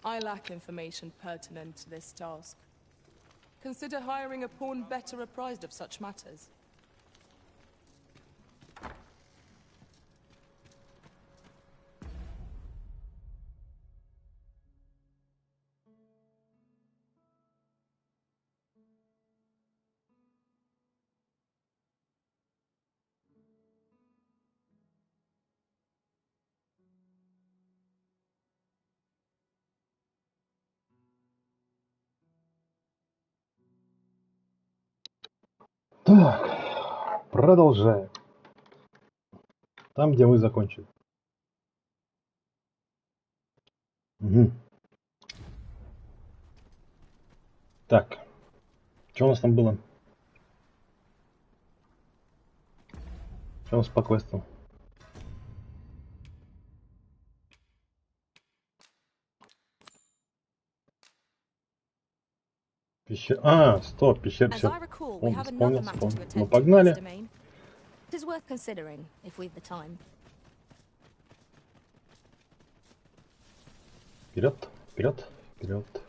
I lack information pertinent to this task. Consider hiring a pawn better apprised of such matters. Так, продолжаем. Там, где мы закончили. Угу. Так, что у нас там было? Что у нас по квесту? Пещера... А, стоп, пещера... Все. Вспомнил. Ну, погнали. Вперед, вперед, вперед.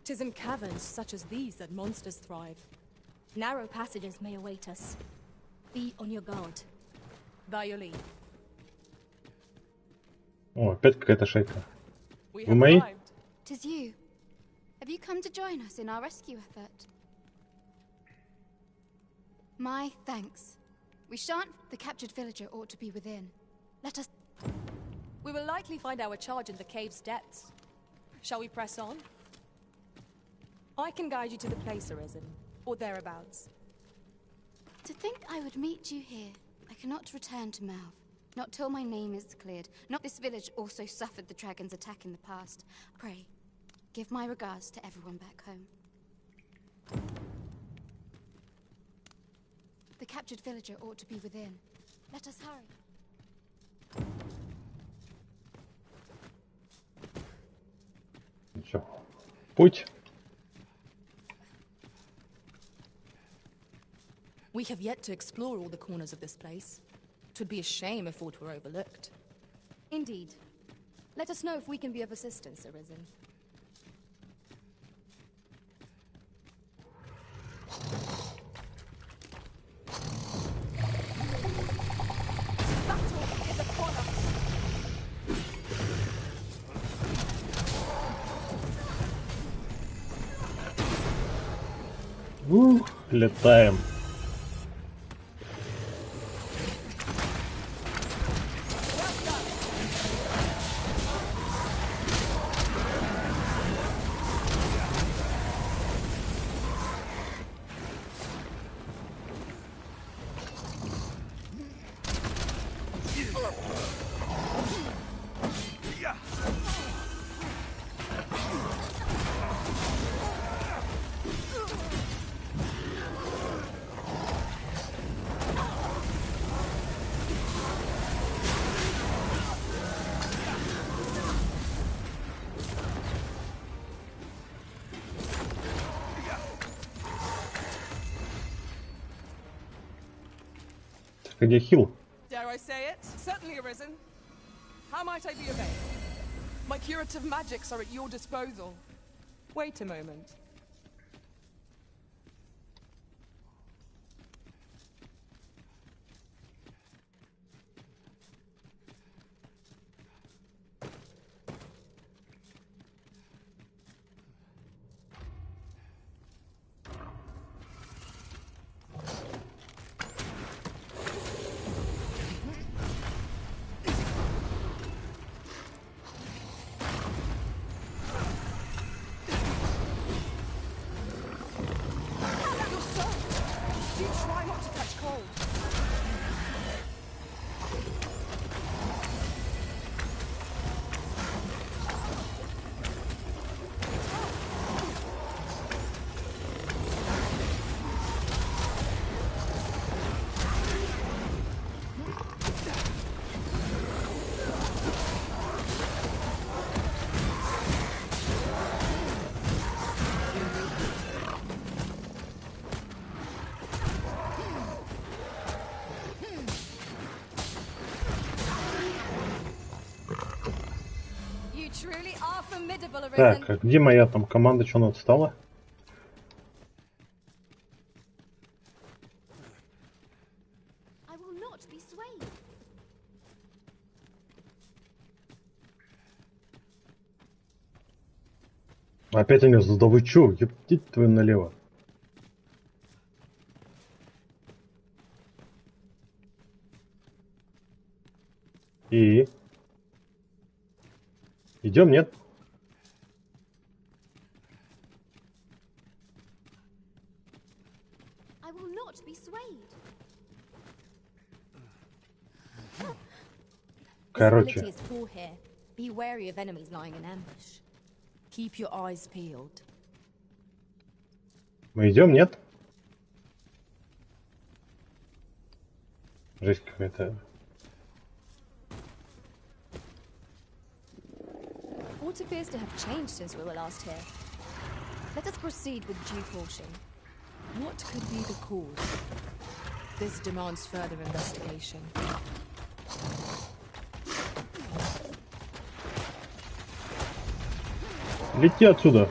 Tis in caverns such as these that monsters thrive. Narrow passages may await us. Be on your guard. By your leave. О, опять какая-то шейка. Вы мои? Tis you. Have you come to join us in our rescue effort? My thanks. We shan't. The captured villager ought to be within. Let us. We will likely find our charge in the cave's depths. Shall we press on? I can guide you to the place, Arisen, or thereabouts. To think I would meet you here. I cannot return to Malv. Not till my name is cleared. Not this village also suffered the dragon's attack in the past. Pray, give my regards to everyone back home. The captured villager ought to be within. Let us hurry. Ничего. Путь. We have yet to explore all the corners of this place. It would be a shame if aught were overlooked. Indeed. Let us know if we can be of assistance, Arisen. Battle is upon us. Летаем. Где хил? Dare I say it? Certainly, Arisen. How might I be of aid? My curative magics are at your disposal. Wait a moment. truly are formidable, Arisen. Так, а где моя там команда, что она отстала? I will not be swayed. Опять они сдавычу, ептить твою налево. И? Идем, нет? I will not be swayed. Короче. Visibility is poor here. Be wary of enemies lying in ambush. Keep your eyes peeled. Мы идем, нет? Жесть какая-то. What appears to have changed since we were last here? Let us proceed with due caution. What could be the cause? This demands further investigation. Лети отсюда.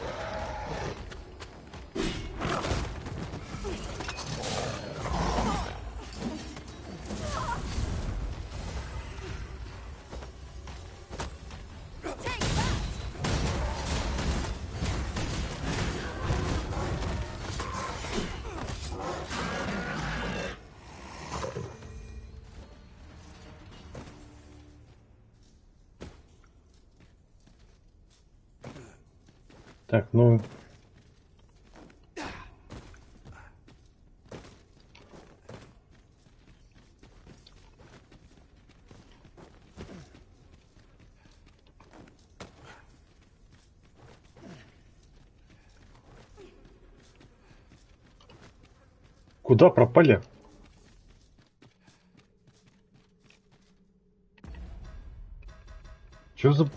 Так, ну... Куда пропали? Чё за...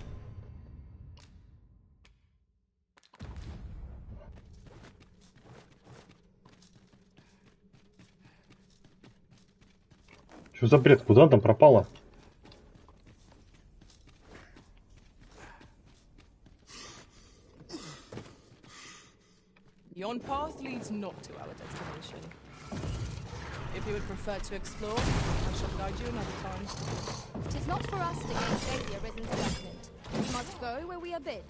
Что за бред? Куда она там пропала? Yon path leads not to our destination. If you would prefer to explore, I shall guide you another time. It is not for us to gainsay the Arisen's judgment. We must go where we are bid.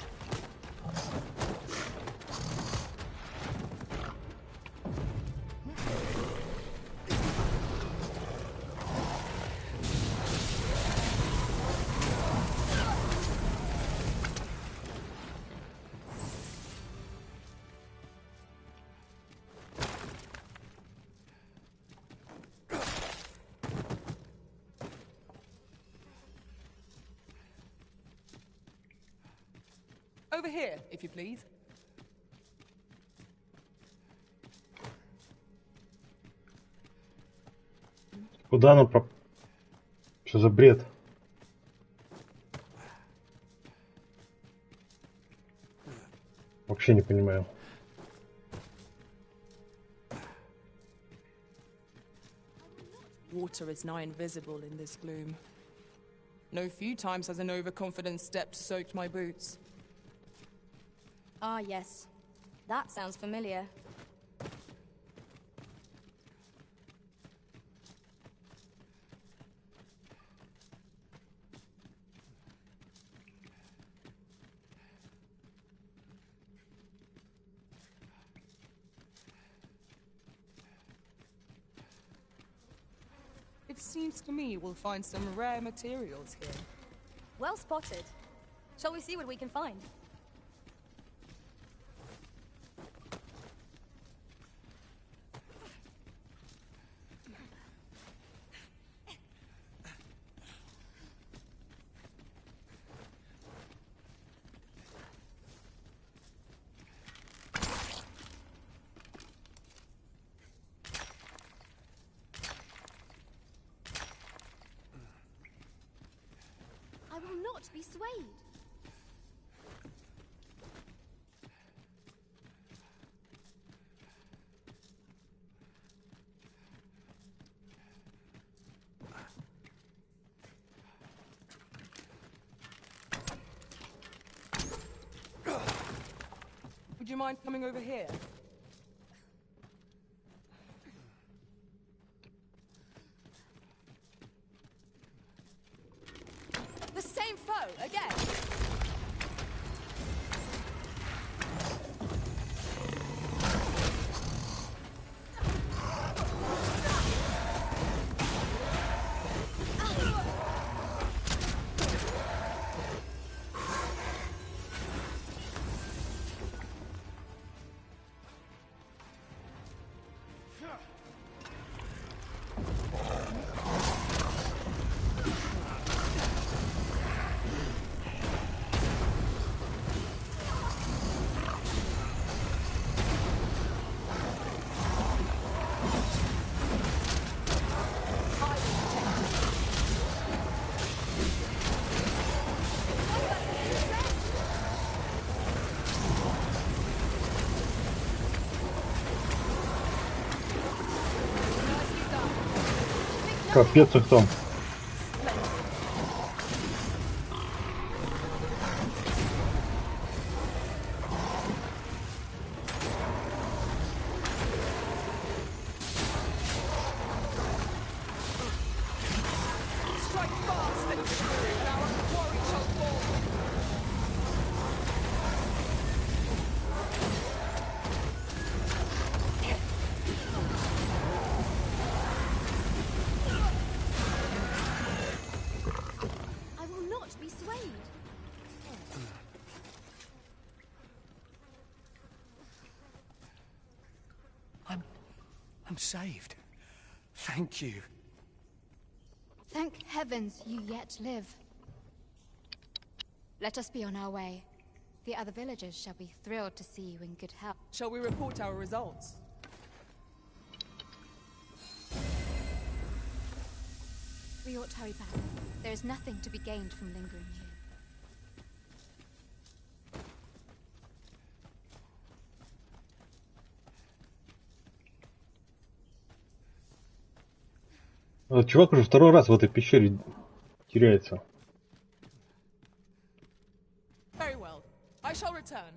Over here, if you please. Куда она пропала? Что за бред? Вообще не понимаю. Water is nigh invisible in this gloom. No few times has an overconfident step soaked my boots. Ah, yes. That sounds familiar. It seems to me we'll find some rare materials here. Well spotted. Shall we see what we can find? I will not be swayed. you mind coming over here? The same foe again. Капец их там. I'm saved. Thank you. Thank heavens you yet live. Let us be on our way. The other villagers shall be thrilled to see you in good health. Shall we report our results? We ought to hurry back. There is nothing to be gained from lingering here. Этот чувак уже второй раз в этой пещере теряется. Very well. I shall return.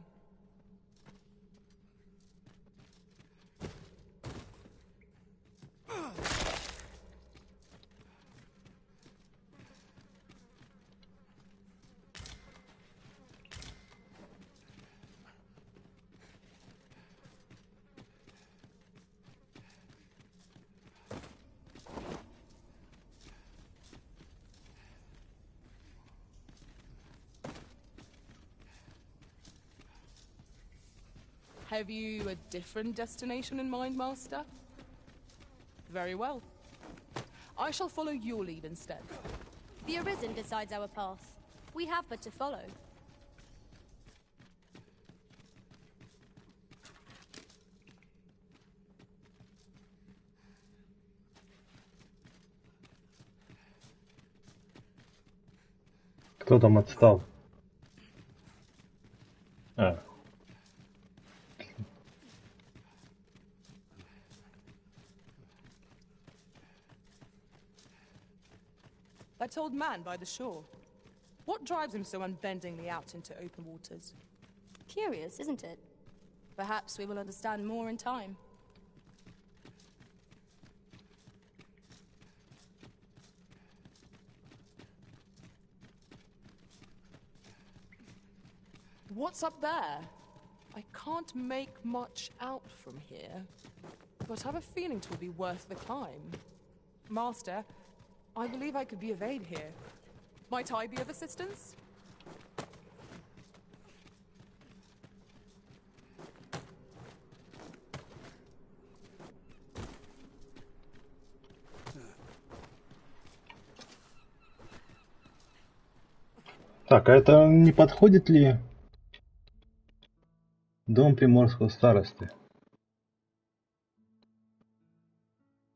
Have you a different destination in mind, Master? Very well. I shall follow your lead instead. The Arisen decides our path. We have but to follow. Кто там отстал? А. That old man by the shore. What drives him so unbendingly out into open waters? Curious, isn't it? Perhaps we will understand more in time. What's up there? I can't make much out from here, but I have a feeling 'twill be worth the climb. Master, I believe I could be of aid here. Might I be of assistance? Так, а это не подходит ли дом приморского старосты?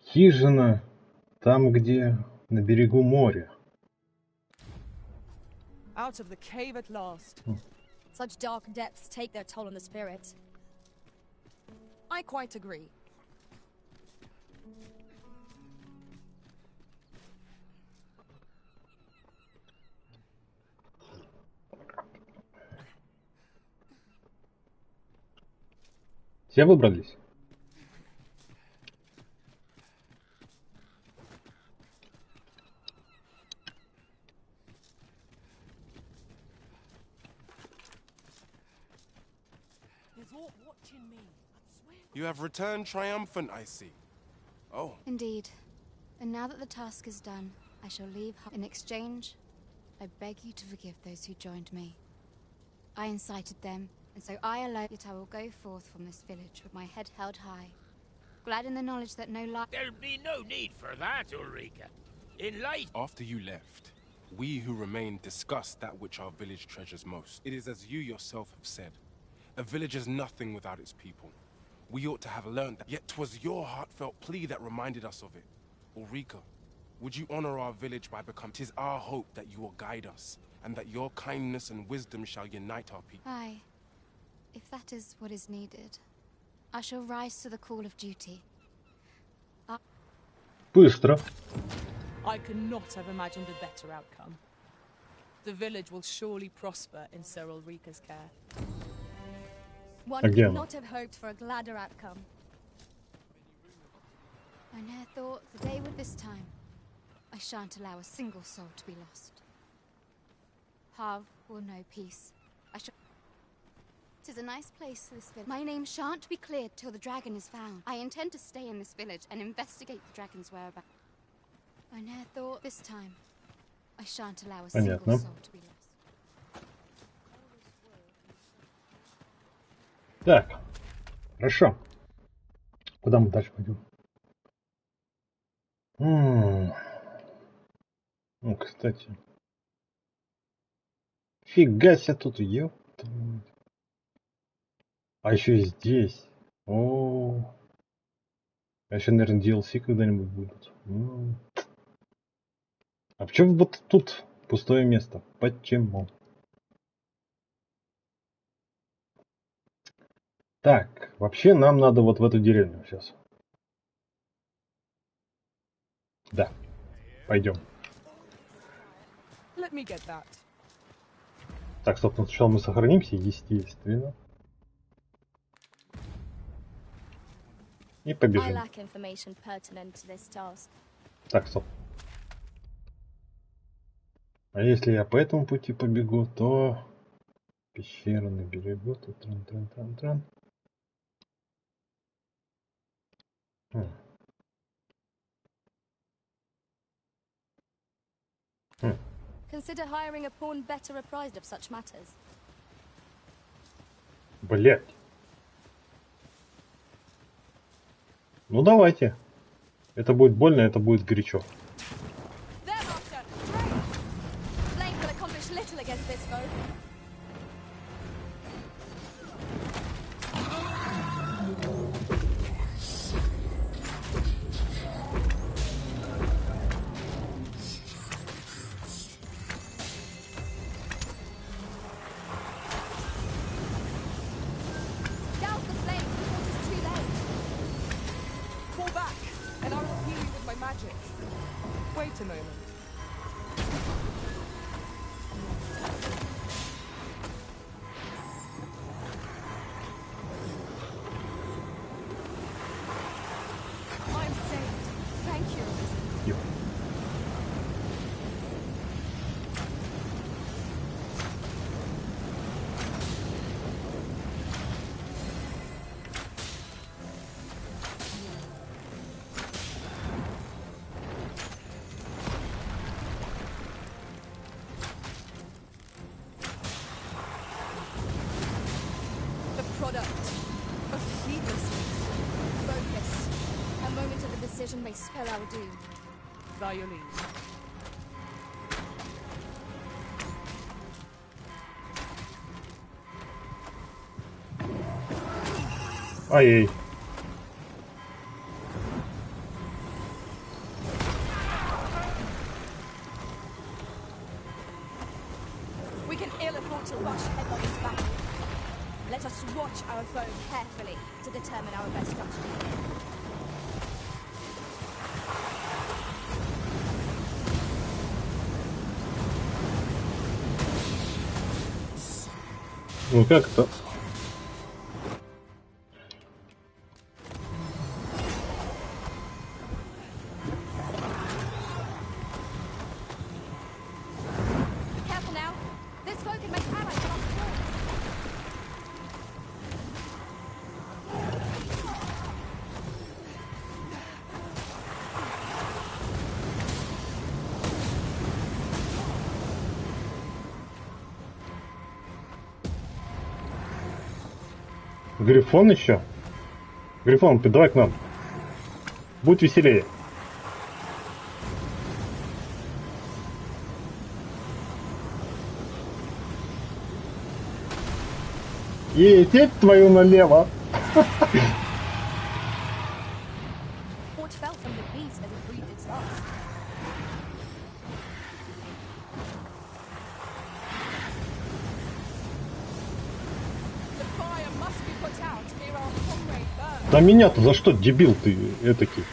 Хижина там, где на берегу моря. Out of the cave at last. Such dark depths take their toll on the spirit. I quite agree. Все выбрались? You have returned triumphant, I see. Oh. Indeed. And now that the task is done, I shall leave. In exchange, I beg you to forgive those who joined me. I incited them, and so I alone. Yet I will go forth from this village with my head held high, glad in the knowledge that no lie. There'll be no need for that, Ulrika. In light. After you left, we who remained discussed that which our village treasures most. It is as you yourself have said, a village is nothing without its people. We ought to have learned that. Yet 'twas your heartfelt plea that reminded us of it. Ulrika, would you honor our village by becoming? 'Tis our hope that you will guide us, and that your kindness and wisdom shall unite our people. Aye. If that is what is needed, I shall rise to the call of duty. Быстро. I could not have imagined a better outcome. The village will surely prosper in Sir Ulrika's care. One Again. could not have hoped for a gladder outcome. I ne'er thought the day would this time. I shan't allow a single soul to be lost. Harv will know peace. I shall. 'Tis a nice place, this village. My name shan't be cleared till the dragon is found. I intend to stay in this village and investigate the dragon's whereabouts. I ne'er thought this time. I shan't allow a single Понятно. soul to be lost. Так, хорошо. Куда мы дальше пойдем? Ну, кстати. Фига себе тут, ёпта. А еще и здесь. О, а еще, наверное, DLC когда-нибудь будут. А почему вот тут пустое место? Почему? Так, вообще нам надо вот в эту деревню сейчас. Да, пойдем. Let me get that. Так, собственно, сначала мы сохранимся, естественно. И I побежим. lack information pertinent to this task. Так, стоп. А если я по этому пути побегу, то пещера на берегу, тут тран-тран-тран-тран. Consider hiring a pawn better apprised of such matters. Блядь. Ну давайте. Это будет больно, это будет горячо. There, Master! Trade! Flame will accomplish little against this foe. Douse the flame before it is too late. Fall back, and I will heal you with my magic. Wait a moment. I'm saved. Thank you. Ё. The product of heedlessness. Focus. A moment of indecision may spell our doom. By your leave. Ай-яй. We can ill afford to rush headlong into battle. Let us watch our foe carefully to determine our best strategy. Ну как это? Грифон еще? Грифон, ты давай к нам. Будь веселее. Ететь твою налево. What fell from the beast as it breathed its last? The fire must be put out ere our comrade burns. Да меня-то за что, дебил ты этакий?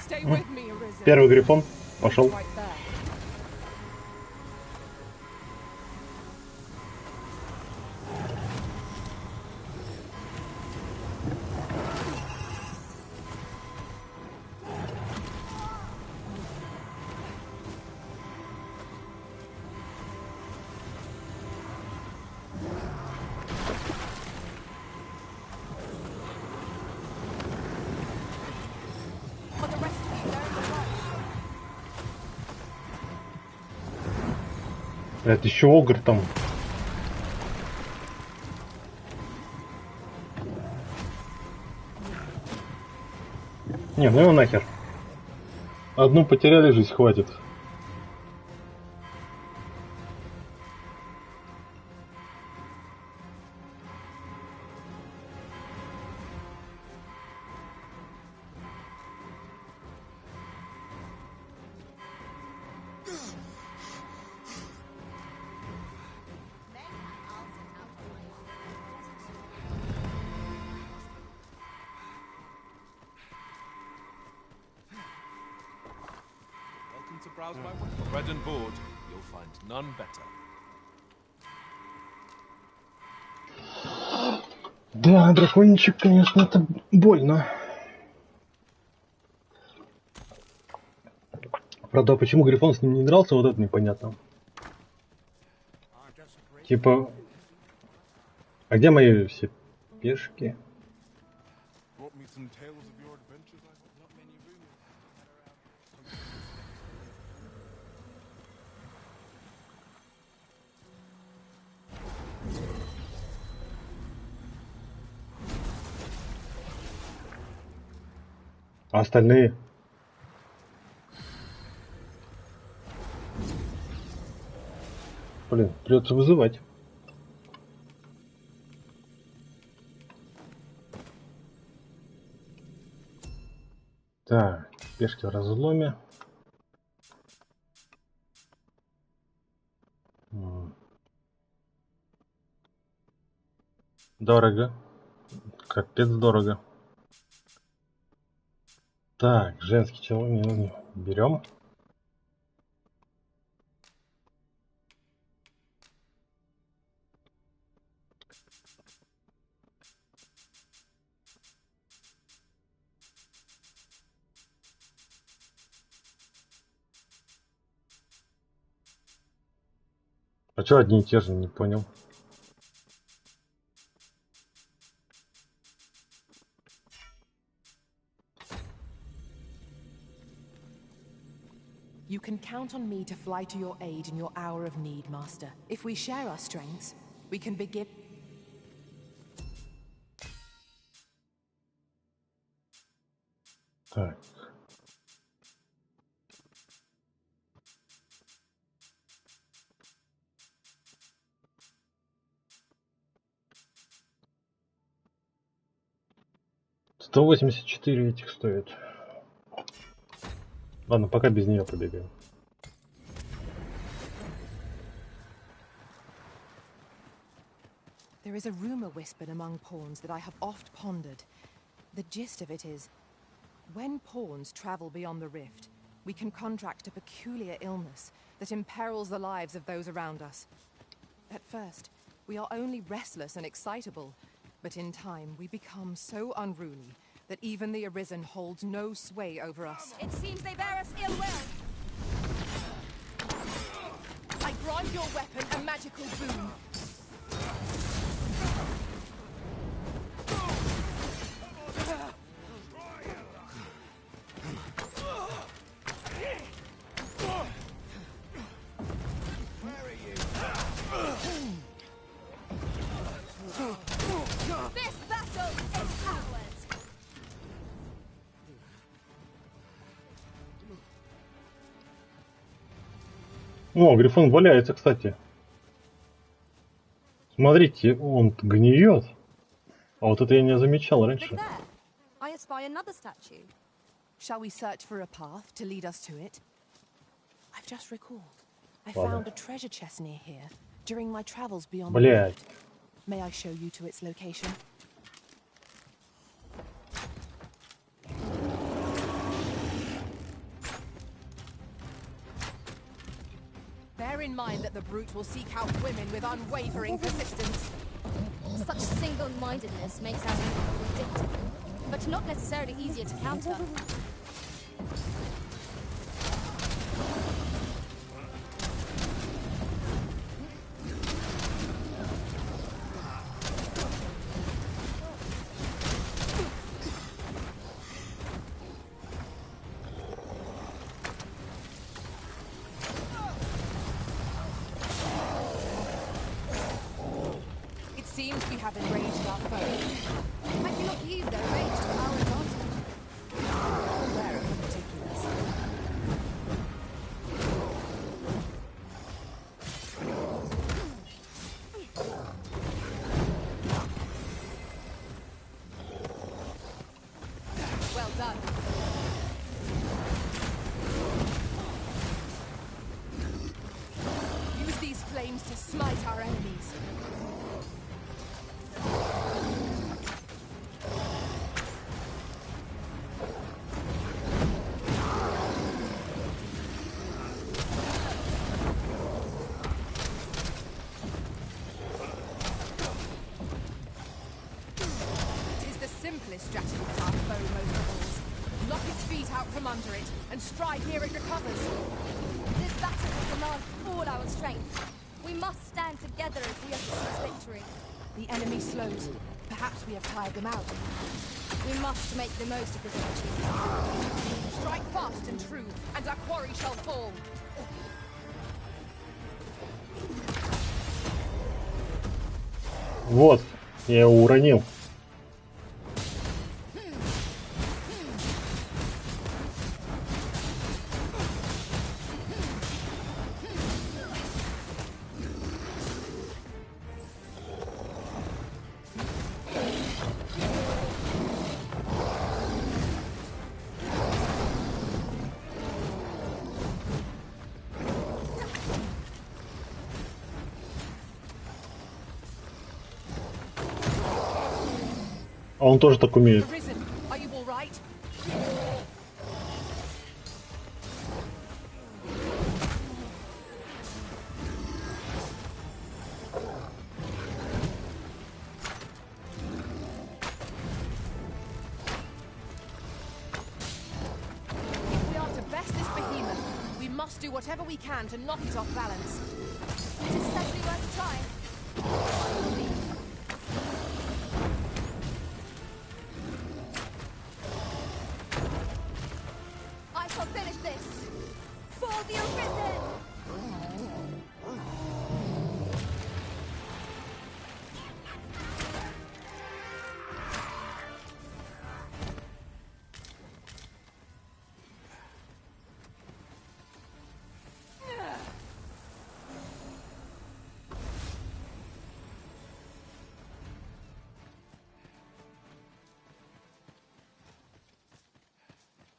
Stay with me, Arisen. Первый грифон пошел. Right there. For the rest of you, there in the light. Это еще огр там. Не, ну его нахер. Одну потеряли, жизнь хватит. Welcome to browse my web. For bread and board, you'll find none better. Да, дракончик, конечно, это больно. Правда, почему Грифон с ним не дрался, вот это непонятно. Типа, а где мои все пешки? Brought me some tales of your adventures. I have not many rumors. А остальные? Блин, придется вызывать. Так, пешки в разломе. Дорого. Капец дорого. Так, женский человек. Берем. А что одни и те же, не понял. You can count on me to fly to your aid in your hour of need, Master. If we share our strengths, we can begin... Так. $184 этих стоит. Ладно, пока без нее побегаем. There is a rumor whispered among pawns that I have oft pondered. The gist of it is, when pawns travel beyond the rift, we can contract a peculiar illness that imperils the lives of those around us. At first, we are only restless and excitable, but in time we become so unruly that even the Arisen holds no sway over us. It seems they bear us ill will. I grant your weapon a magical boon. This battle is ours. О, Грифон валяется, кстати. Смотрите, он гниет. А вот это я не замечал раньше. Look there. I espy another statue. Shall we search for a path to lead us to it? I've just recalled. I Ладно. found a treasure chest near here during my travels beyond the Блядь. rift. May I show you to its location? Bear in mind that the brute will seek out women with unwavering persistence. Such single-mindedness makes our people addictive, but not necessarily easier to counter. It seems we have enraged our foe. I cannot use their rage to our advantage. Aware of the particulars. Well done. Use these flames to smite our enemies. It is the simplest strategy that our foe most abhors. Knock its feet out from under it and strike ere it recovers. This battle will demand all our strength. We must stand together if we are to seize victory. The enemy slows. Perhaps we have tired them out. We must make the most of this opportunity. Strike fast and true, and our quarry shall fall. Вот, я его уронил. он тоже так умеет. Arisen, are you all right? If we are to best this behemoth, we must do whatever we can to knock it off balance. It is certainly worth trying. I shall finish this. For the Arisen!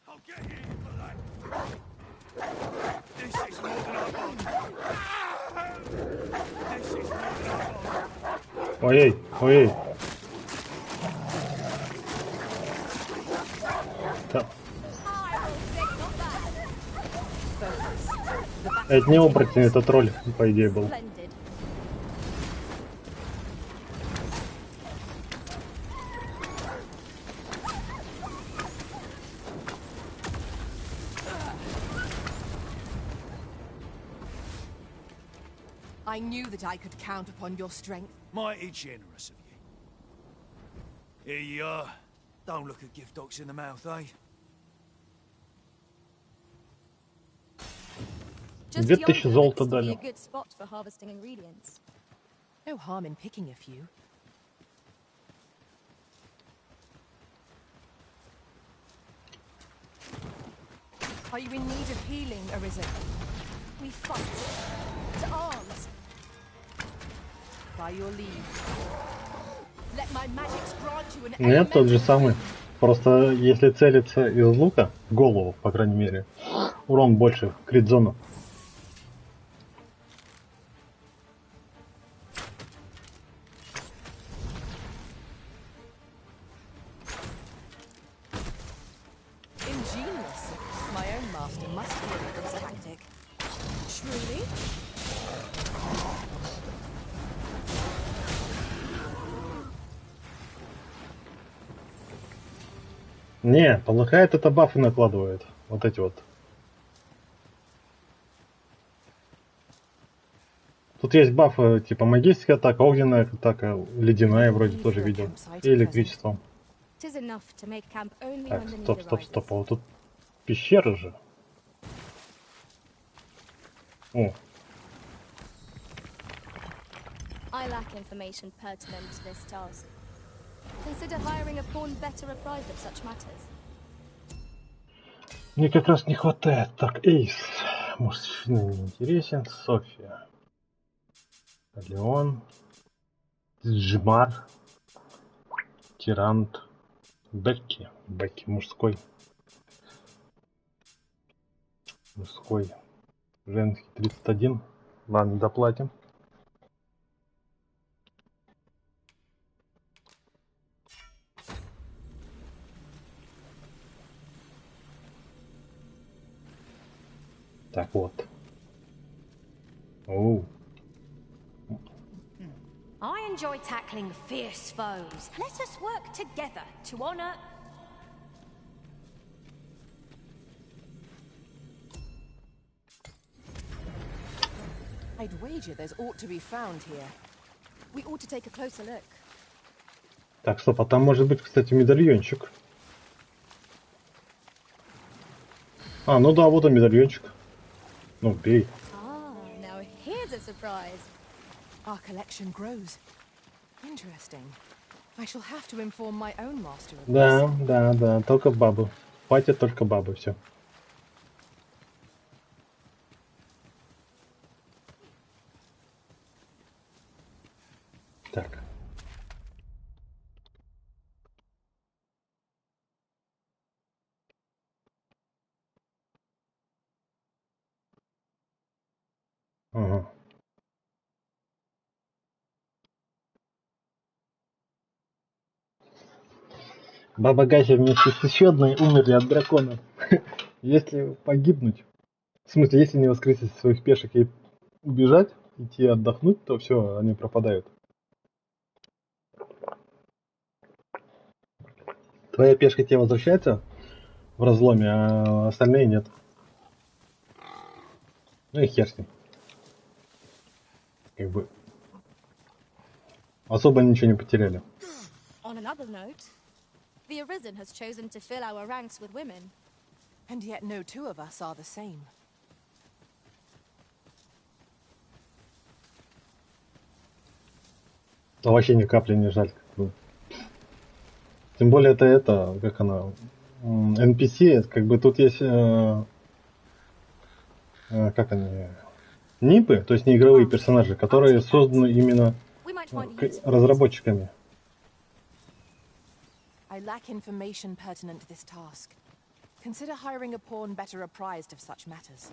I'll get you for that. This is more than I want. This is more than I want. Ой, ой. Да. Это не оборотень, это тролль, по идее, был. Splendid. I knew that I could count upon your strength. Mighty generous of you. Here you are. Don't look a gift box in the mouth, eh? Just 2000 yonder золота looks to be дали. a good spot for harvesting ingredients. No harm in picking a few. Are you in need of healing, Arisen? We fight. To arms. By your leave. Let my magics grant you an Нет, тот же elemental самый. freedom. Просто если целиться из лука, в голову, по крайней мере, урон больше, крит-зона. Ingenious. My own master must be a little skeptic. Truly? Не, полыхает это бафы накладывает. Вот эти вот. Тут есть бафы, типа магическая атака, огненная атака, ледяная вроде тоже видел. И электричеством. It is enough to make camp only Так, when the need стоп, стоп, arises. стоп. А вот тут пещера же. О, I lack information pertinent to this task. Consider hiring a pawn better apprised of such matters. мне как раз не хватает. Так, Эйс. Мужчина не интересен. София. Леон. Джмар. Тирант. Бекки. Бекки мужской. Мужской. Женский 31. Ладно, доплатим. Так вот. Оу. I enjoy tackling fierce foes. Let us work together to honor. I'd wager there's aught to be found here. We ought to take a closer look. Так, стоп, а там может быть, кстати, медальончик. А, ну да, вот он медальончик. Ну, бей. Ah, now here's a surprise. Our collection grows. Interesting. I shall have to inform my own master of Да, this. да, да, только бабы. В пати только бабы, все. Так. Ага. Баба Гася вместе с еще одной умерли от дракона. Если погибнуть, в смысле, если не воскресить своих пешек и убежать, идти отдохнуть, то все, они пропадают. Твоя пешка тебе возвращается в разломе, а остальные нет. Ну и хер с ним. Как бы особо ничего не потеряли. On another note, the Arisen has chosen to fill our ranks with women. And yet no two of us are the same. А вообще ни капли не жаль. Тем более это, как она, NPC, как бы тут есть, как они, нипы, то есть неигровые персонажи, которые созданы именно разработчиками. I lack information pertinent to this task. Consider hiring a pawn better apprised of such matters.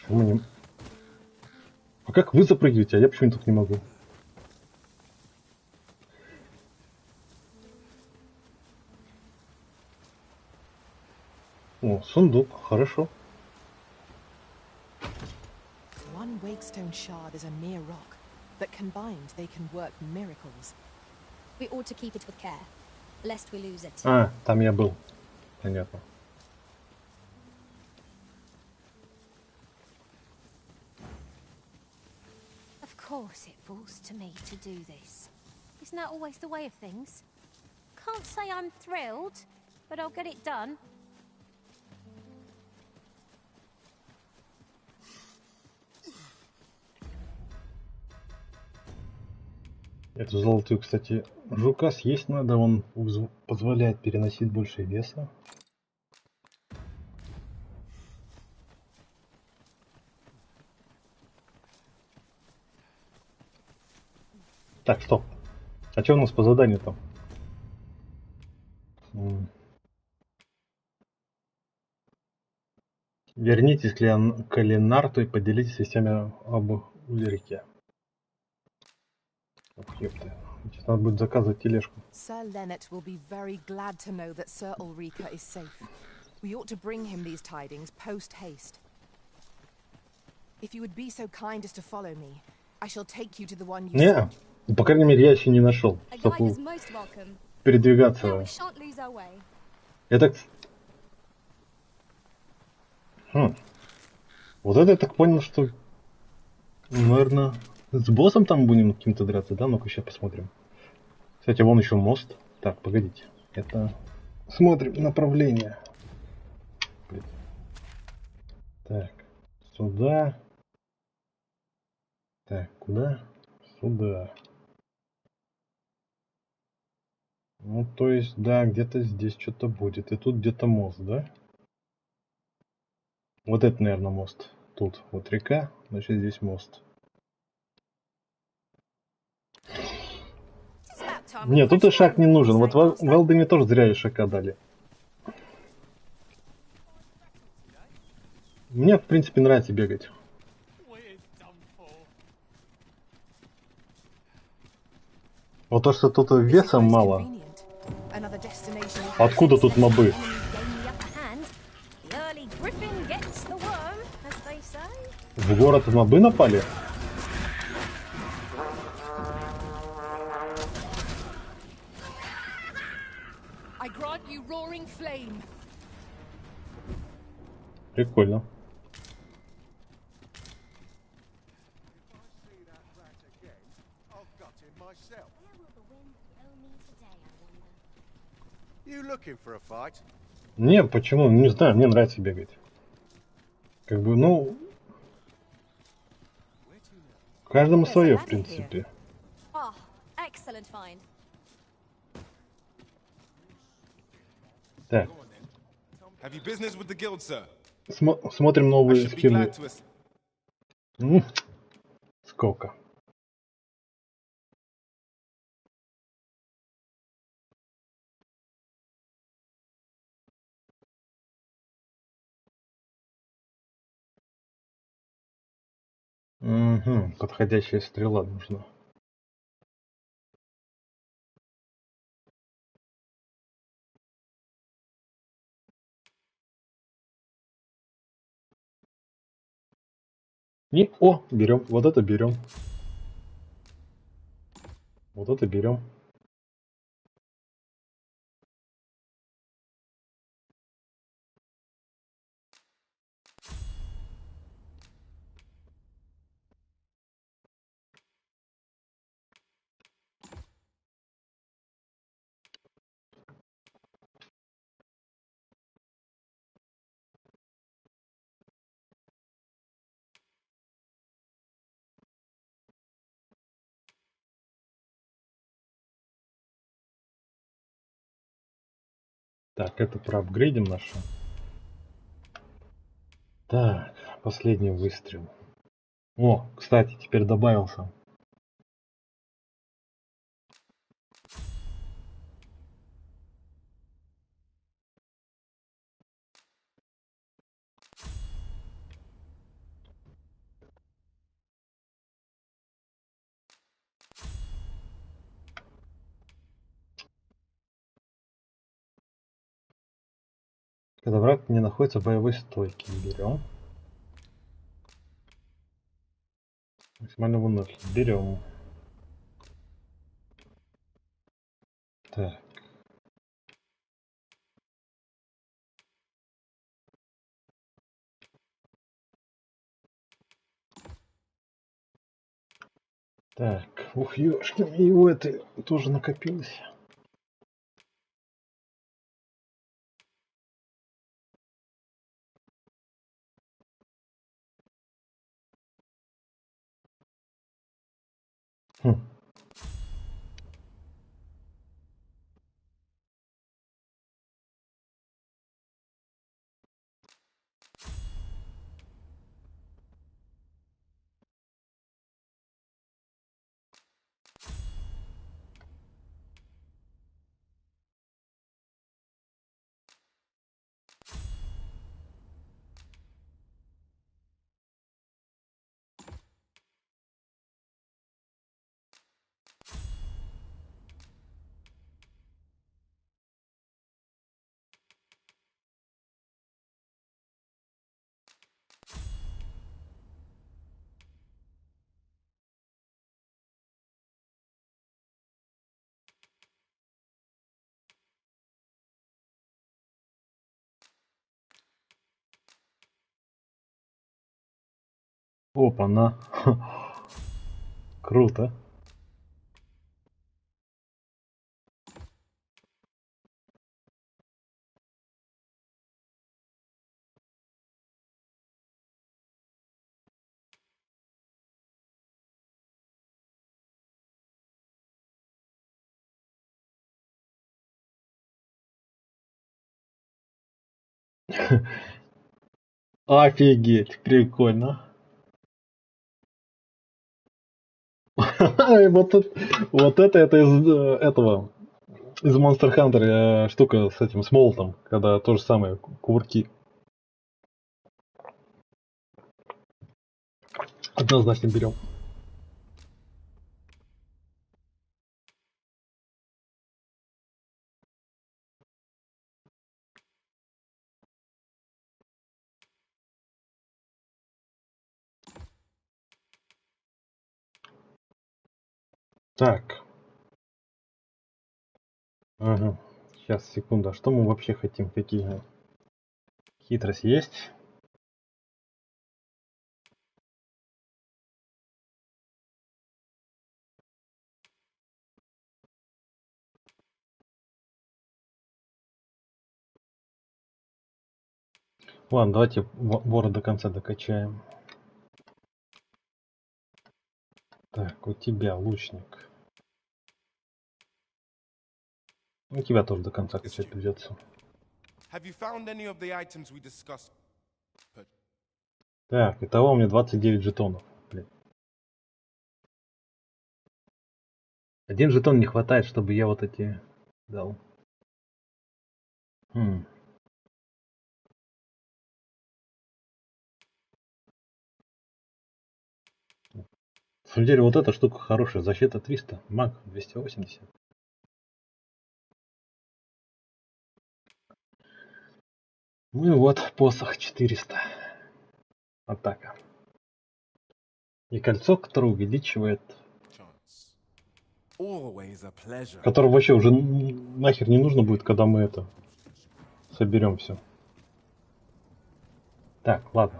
Почему не... А как вы запрыгиваете, а я почему так не могу? О, сундук, хорошо. One wakestone shard is a mere rock, but combined they can work miracles. We ought to keep it with care, lest we lose it. А, там я был. Понятно. Of course it falls to me to do this. Isn't that always the way of things? Can't say I'm thrilled, but I'll get it done. Эту золотую, кстати, жука съесть надо, он позволяет переносить больше веса. Так, стоп. А что у нас по заданию там? Вернитесь к Ленарту и поделитесь вестями об Ульрике. Ох, ёпта. Сейчас надо будет заказывать тележку. Sir Lennet will be very glad to know that Sir Ulrika is safe. We ought to bring him these tidings post haste. If you would be so kind as to follow me, I shall take you to the one you Не, по крайней мере, я еще не нашел, чтобы передвигаться. Это... Вот это я так понял, что, наверное, с боссом там будем каким-то драться, да? Ну-ка, сейчас посмотрим. Кстати, вон еще мост. Так, погодите. Это... Смотрим направление. Так, сюда. Так, куда? Сюда. Ну, то есть, да, где-то здесь что-то будет. И тут где-то мост, да? Вот это, наверное, мост. Тут вот река, значит, здесь мост. Нет, тут и шаг не нужен. Вот в Элдене тоже зря и шага дали. Мне, в принципе, нравится бегать. Вот то, что тут веса мало. Откуда тут мобы? В город мобы напали? Прикольно. Не, почему? Не знаю, мне нравится бегать. Как бы, ну... Каждому свое, в принципе. Так. Смотрим новые скиллы. Сколько? Угу, подходящая стрела нужна. И, о, берем. Вот это берем. Вот это берем. Так, это проапгрейдим наше. Так, последний выстрел. О, кстати, теперь добавился. Когда враг не находится в боевой стойке, берем. Максимально выносливый. Берем. Так. Так, ух, ёшкин, и у этой тоже накопилось. Хм. Опа-на. Круто. Офигеть, прикольно. Вот это из этого, из Monster Hunter штука с этим, с молотом, когда то же самое, кувырки. Однозначно берем. Так. Ага. Сейчас, секунду. А что мы вообще хотим? Какие хитрости есть? Ладно, давайте вора до конца докачаем. Так, у тебя лучник. У тебя тоже до конца качать придется. Так, итого у меня 29 жетонов. Блин. Один жетон не хватает, чтобы я вот эти дал. На самом деле вот эта штука хорошая. Защита 300, маг 280. Ну и вот посох 400. Атака. И кольцо, которое увеличивает. Always a pleasure. Которое вообще уже нахер не нужно будет, когда мы это соберем все. Так, ладно.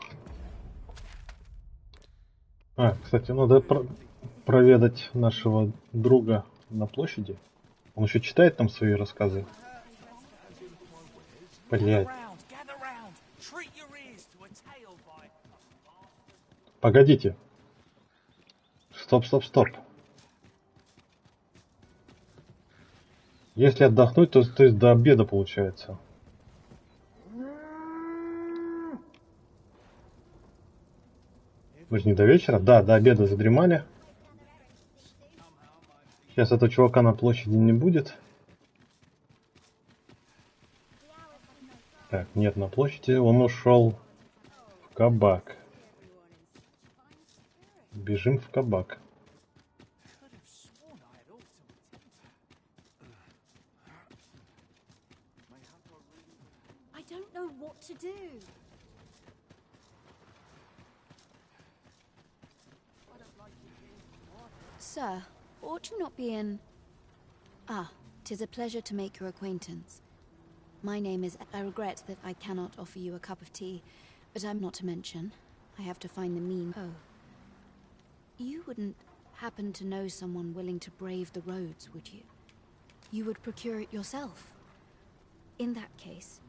А, кстати, надо проведать нашего друга на площади. Он еще читает там свои рассказы. Блять. Погодите. Стоп, стоп, стоп. Если отдохнуть, то есть до обеда получается. Мы же не до вечера? Да, до обеда задремали. Сейчас этого чувака на площади не будет. Так, нет, на площади он ушел в кабак. Бежим в кабак. I don't know what to do. Sir, ought you not be in... Ah, 'tis a pleasure to make your acquaintance. My name is... I regret that I cannot offer you a cup of tea, but I'm not to mention. I have to find the mean... Oh. You wouldn't happen to know someone willing to brave the roads, would you? You would procure it yourself. In that case,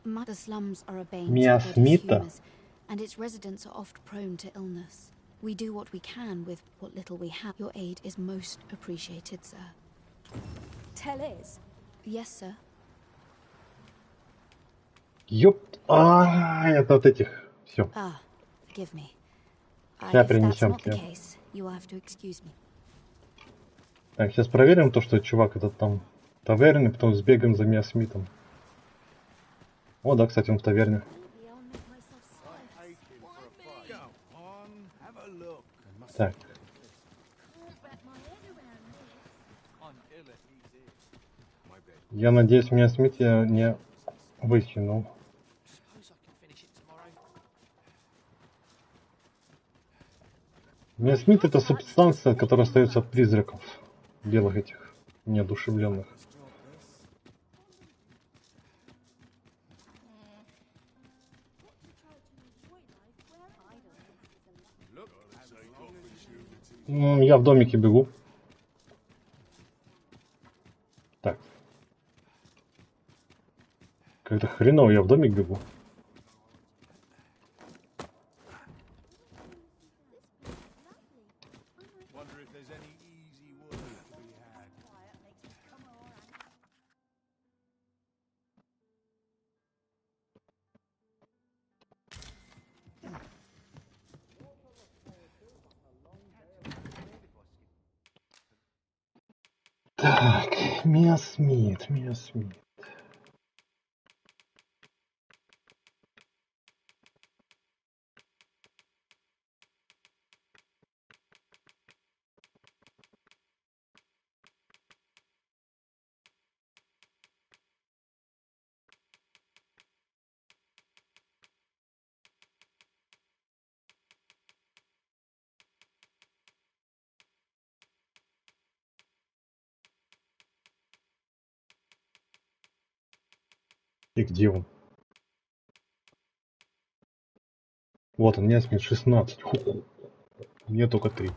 the slums are a bane to the body's humors, and its residents are oft prone to illness. We do what we can with what little we have. Your aid is most appreciated, sir. Tell Liz. Yes, sir. Ёп. Это от этих. Все. Ah, forgive me. Сейчас принесем тебе. You will have to excuse me. Так, сейчас проверим то, что чувак этот там в таверне, потом сбегаем за Мия Смитом. О, да, кстати, он в таверне. Так. Я надеюсь, Мия Смит я не выкинул. Мия Смит — это субстанция, которая остается от призраков белых этих неодушевленных. Я в домике бегу. Так. Как-то хреново я в домик бегу. Так, Мия Смит, Мия Смит. И где он? Вот он, Мия Смит 16. Ху-ху. Мне только 3.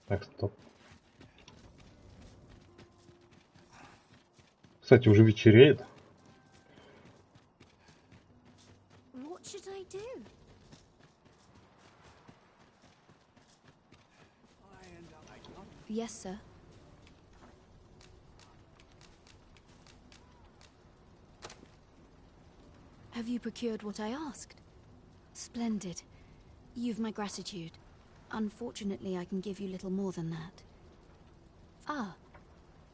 Так, стоп. Кстати, уже вечереет. What should I do? Yes, sir. Have you procured what I asked? Splendid. You've my gratitude. Unfortunately, I can give you little more than that. Ah,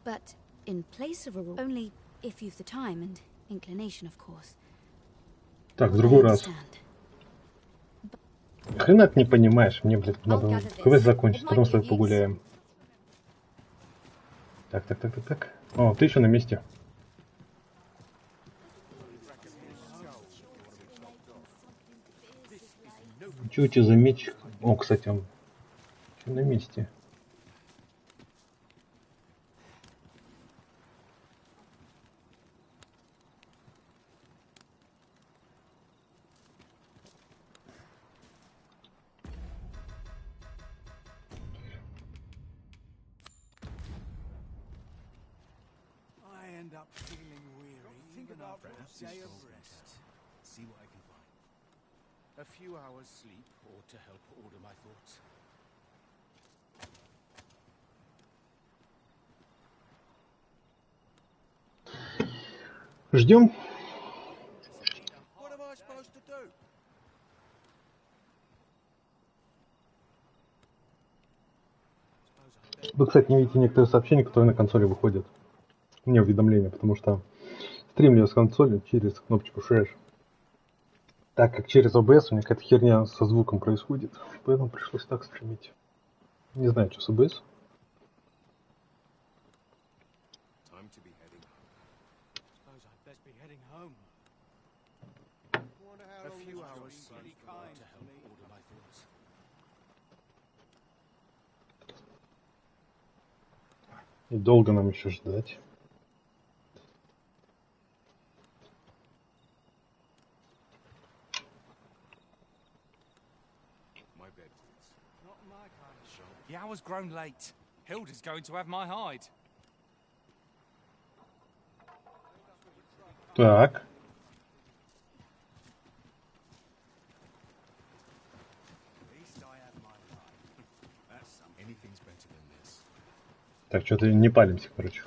but in place of a rule, only if you've the time and inclination, of course. Так, в другой раз. Хрена ты не понимаешь, мне, блядь, надо квест закончить, потом с тобой погуляем. Так. О, ты еще на месте. Че у тебя за меч? О, кстати, он еще на месте. End up feeling weary even after a day of rest. See what I can find. A few hours sleep ought to help order my thoughts. Ждем. What am I supposed to do? Вы, кстати, не видите некоторые сообщения, которые на консоли выходят. Мне уведомления, потому что стримлю с консоли через кнопочку Share. Так как через OBS у меня какая-то херня со звуком происходит, поэтому пришлось так стримить. Не знаю, что с OBS. И долго нам еще ждать. The hour's grown late. Hilda's going to have my hide. Так. Так, что-то не палимся, короче.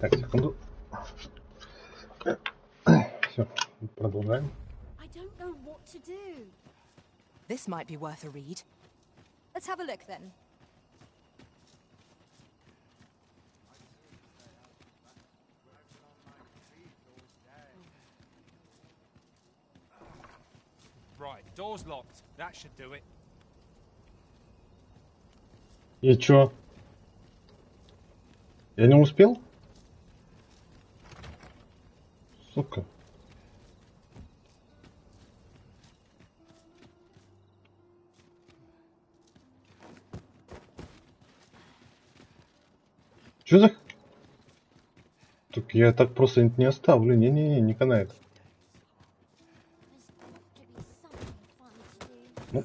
Так, секунду. Все, продолжаем. This might be worth a read. Let's have a look then. Right, door's locked. That should do it. И чё? Я не успел? Сука. Чё за... Так я так просто не оставлю. Не-не-не, не канает. Ну.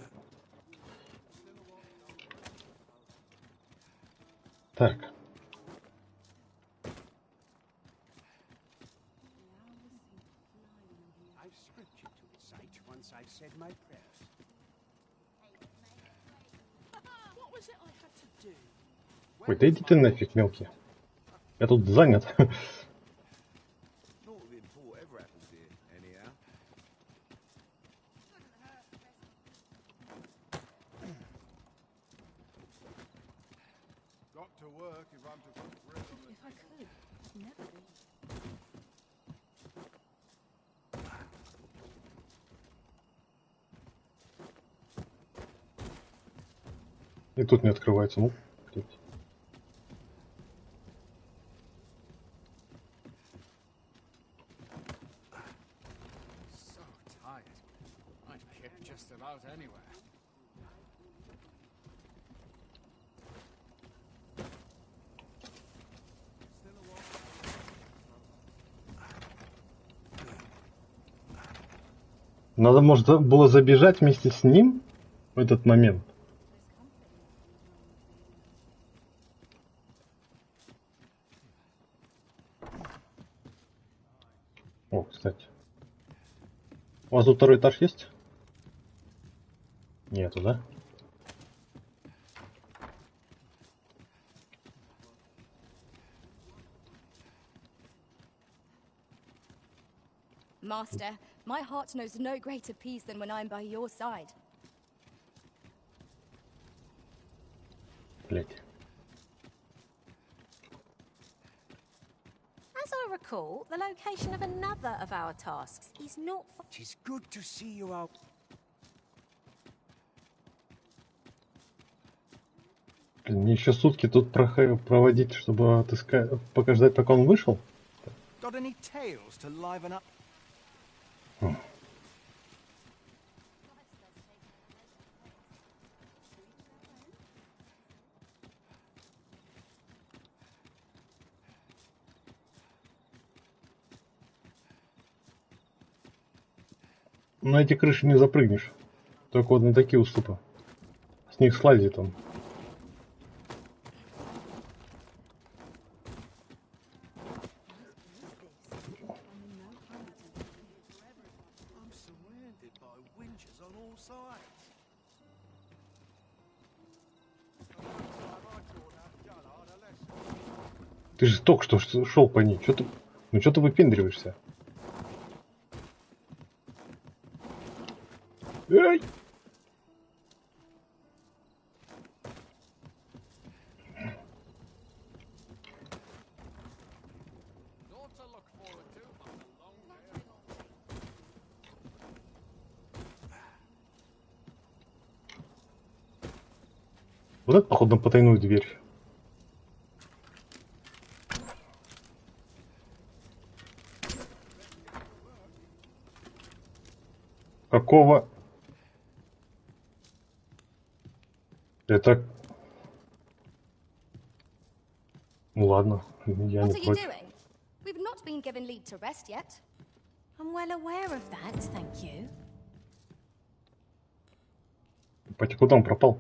Так. Ой, да иди ты нафиг, мелкий. Я тут занят. И тут не открывается, ну. Надо, может, было забежать вместе с ним в этот момент. О, кстати. У вас тут второй этаж есть? Нету, да? Master, my heart knows no greater peace than when I'm by your side. Блять. recall, the location of another of our tasks is not... It is good to see you out. Мне еще сутки тут проводить, чтобы отыскать, пока ждать, пока он вышел. Got any tales to liven up? На эти крыши не запрыгнешь. Только вот на такие уступы. С них слазит он. Ты же только что шел по ней. Чё ты... Ну что ты выпендриваешься? Эй! Вот это, походу, на потайную дверь. Какого? Это... Ну ладно, я не против. We've not been given leave to rest yet. I'm well aware of that, thank you. Пати, куда он пропал?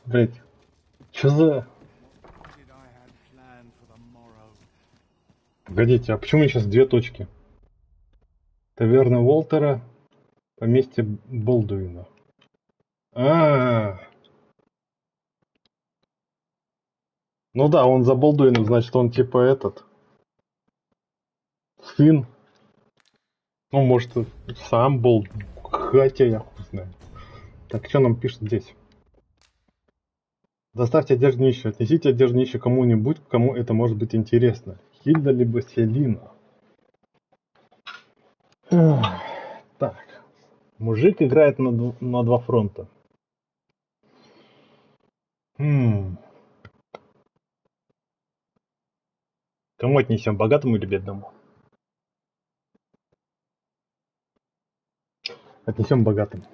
Блять, что за... Погодите, а почему сейчас две точки? Таверна Уолтера, поместье Болдуина. Ну да, он за Болдуином, значит, он типа этот... Сын. Ну, может, сам Болдуин. Хотя я хуй знаю. Так, что нам пишет здесь? Доставьте одежду нищего. Отнесите одежду нищего кому-нибудь, кому это может быть интересно. Хильда либо Селина. Так. Мужик играет на два фронта. Кому отнесем, богатому или бедному? Отнесем богатым.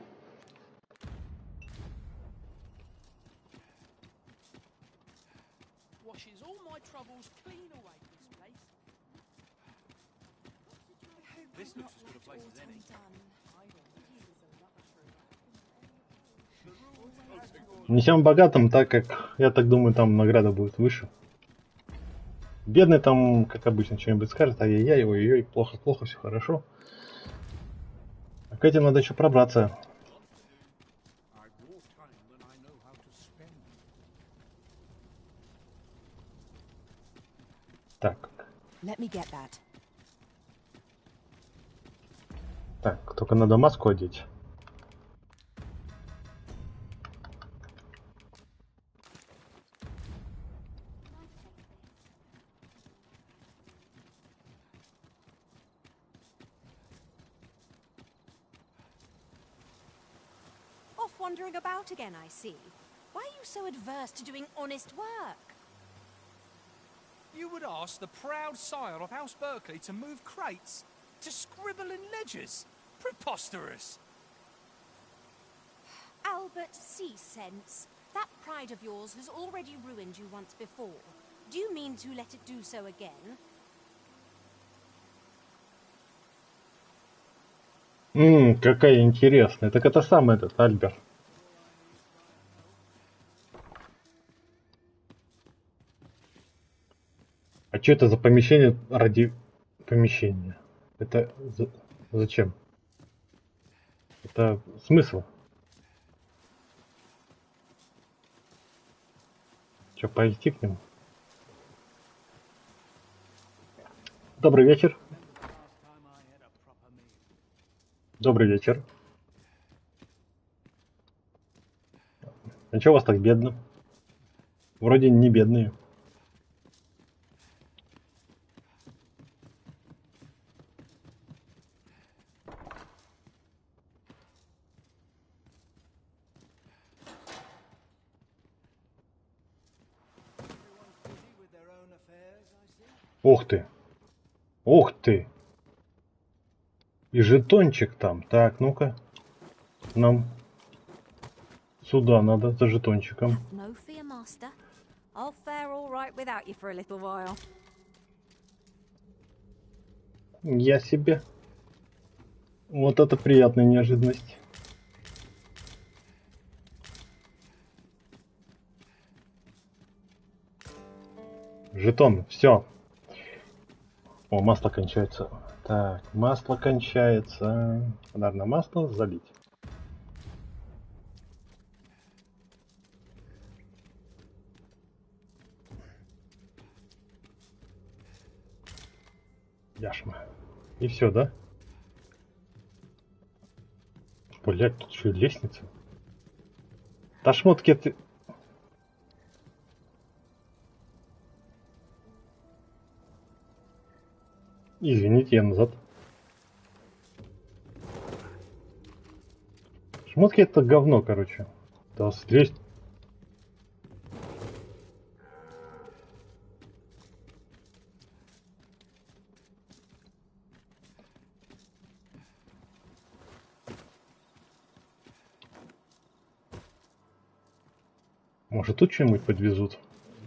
Несем богатым, так как, я так думаю, там награда будет выше. Бедный там, как обычно, что-нибудь скажет, ай-яй-яй, ой-ой, плохо-плохо, все хорошо. А к этим надо еще пробраться. Так. Так, только надо маску одеть. Wandering about again, I see. Why are you so adverse to doing honest work? You would ask the proud sire of House Berkeley to move crates? To scribble in ledgers? Preposterous! Albert, cease sense. That pride of yours has already ruined you once before. Do you mean to let it do so again? Какая интересная. Так это сам этот Альберт. А что это за помещение ради помещения? Это зачем? Это смысл? Что, пойти к нему? Добрый вечер. Добрый вечер. А чё у вас так бедно? Вроде не бедные. Ух ты. Ух ты. И жетончик там. Так, ну-ка. Нам сюда надо за жетончиком. No fear, master. I'll fare all right without you for a little while. Я себе. Вот это приятная неожиданность. Жетон, все. О, масло кончается. Так, масло кончается. Наверное, масло залить. Яшма. И все, да? Блять, тут еще и лестница. Да шмотки ты... Извините, я назад. Шмотки это говно, короче. Да, слезть. Может, тут что-нибудь подвезут?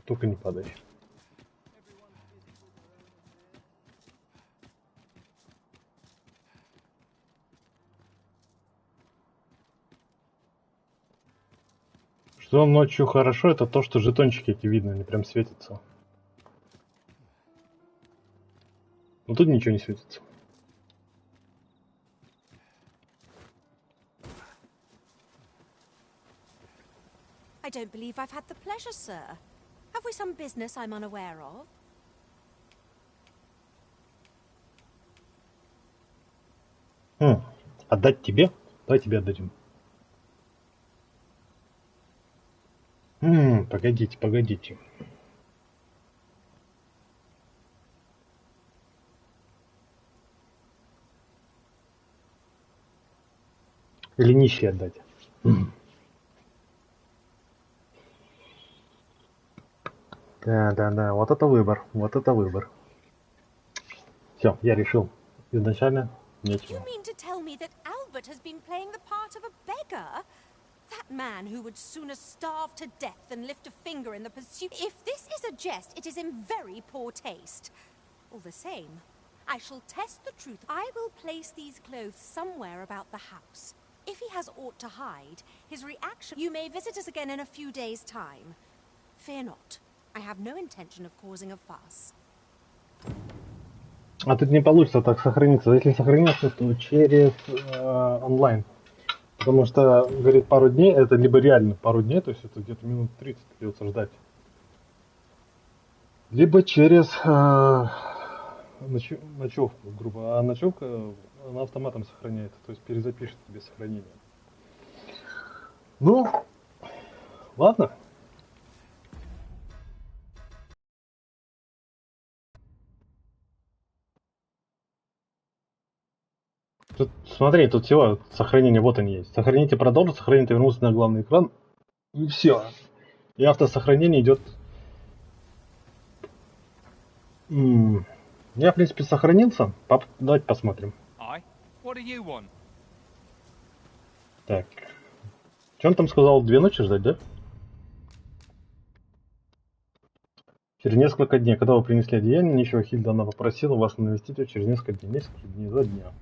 Только не падай. Что ночью хорошо, это то, что жетончики эти видно, они прям светятся. Но тут ничего не светится. I don't believe I've had the pleasure, sir. Have we some business I'm unaware of? Отдать тебе? Давай тебе отдадим. Погодите, погодите. Или нищий отдать. Да, вот это выбор, вот это выбор. Все, я решил. Изначально нечего. You mean to tell me that Albert has been playing the part of a beggar? That man who would sooner starve to death than lift a finger in the pursuit. If this is a jest, it is in very poor taste. All the same, I shall test the truth. I will place these clothes somewhere about the house. If he has aught to hide, his reaction... You may visit us again in a few days' time. Fear not. I have no intention of causing a fuss. А тут не получится так сохраниться. Если сохраниться, то через онлайн. Потому что, говорит, пару дней, это либо реально пару дней, то есть это где-то минут 30 придется ждать. Либо через ночевку, грубо. А ночевка, она автоматом сохраняется, то есть перезапишет без сохранения. Ну, ладно. Тут, смотри, тут всего сохранение, вот они есть. Сохраните, продолжить, сохраните, вернуться на главный экран. И все. И автосохранение идет. Я, в принципе, сохранился. Давайте посмотрим. Так. Что он там сказал? 2 ночи ждать, да? Через несколько дней, когда вы принесли одеяние, ничего, Хильда, она попросила вас навестить ее через несколько дней, за дня.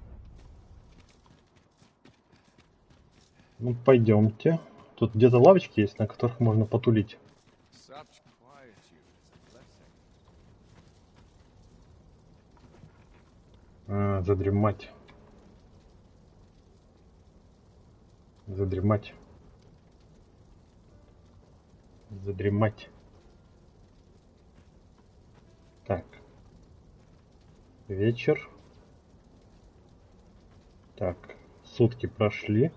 Ну, пойдемте. Тут где-то лавочки есть, на которых можно потулить. Задремать. Задремать. Задремать. Так. Вечер. Так, сутки прошли.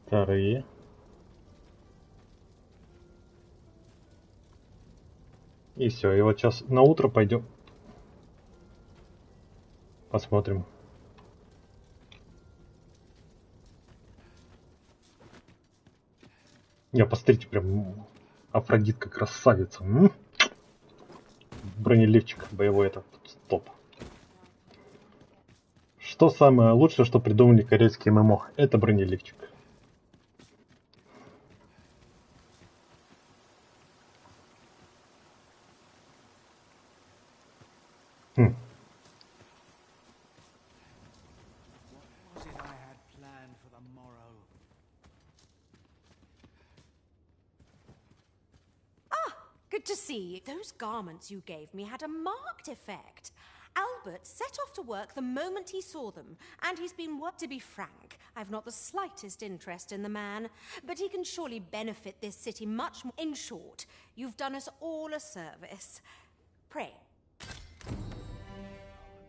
Вторые. И все, и вот сейчас на утро пойдем. Посмотрим. Не, посмотрите, прям Афродитка красавица. Бронеливчик боевой этот. Стоп. Что самое лучшее, что придумали корейские ММО? Это бронеливчик. Good to see. Those garments you gave me had a marked effect. Albert set off to work the moment he saw them, and he's been worked. To be frank, I've not the slightest interest in the man, but he can surely benefit this city much more. In short, you've done us all a service. Pray.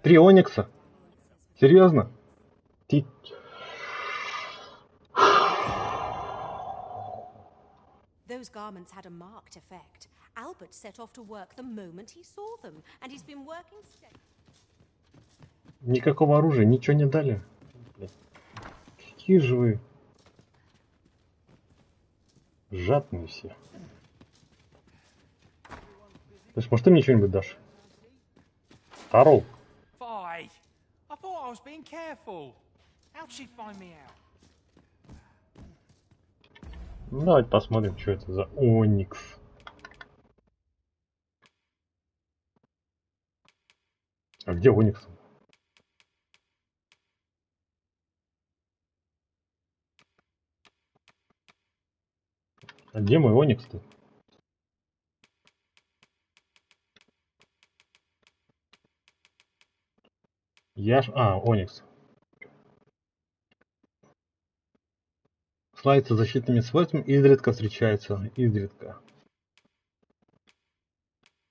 3 Оникса? Серьезно? Ты... Those garments had a marked effect. Albert set off to work the moment he saw them, and he's been working steadily. Никакого оружия, ничего не дали. Какие же вы жадные все. То есть, может, ты мне что-нибудь дашь? Тару? Vi, I thought I was being careful. How'd she find me out? Ну, давайте посмотрим, что это за Оникс. А где Оникс? А где мой Оникс-то? Оникс. Славится защитными свойствами, изредка встречается. Изредка.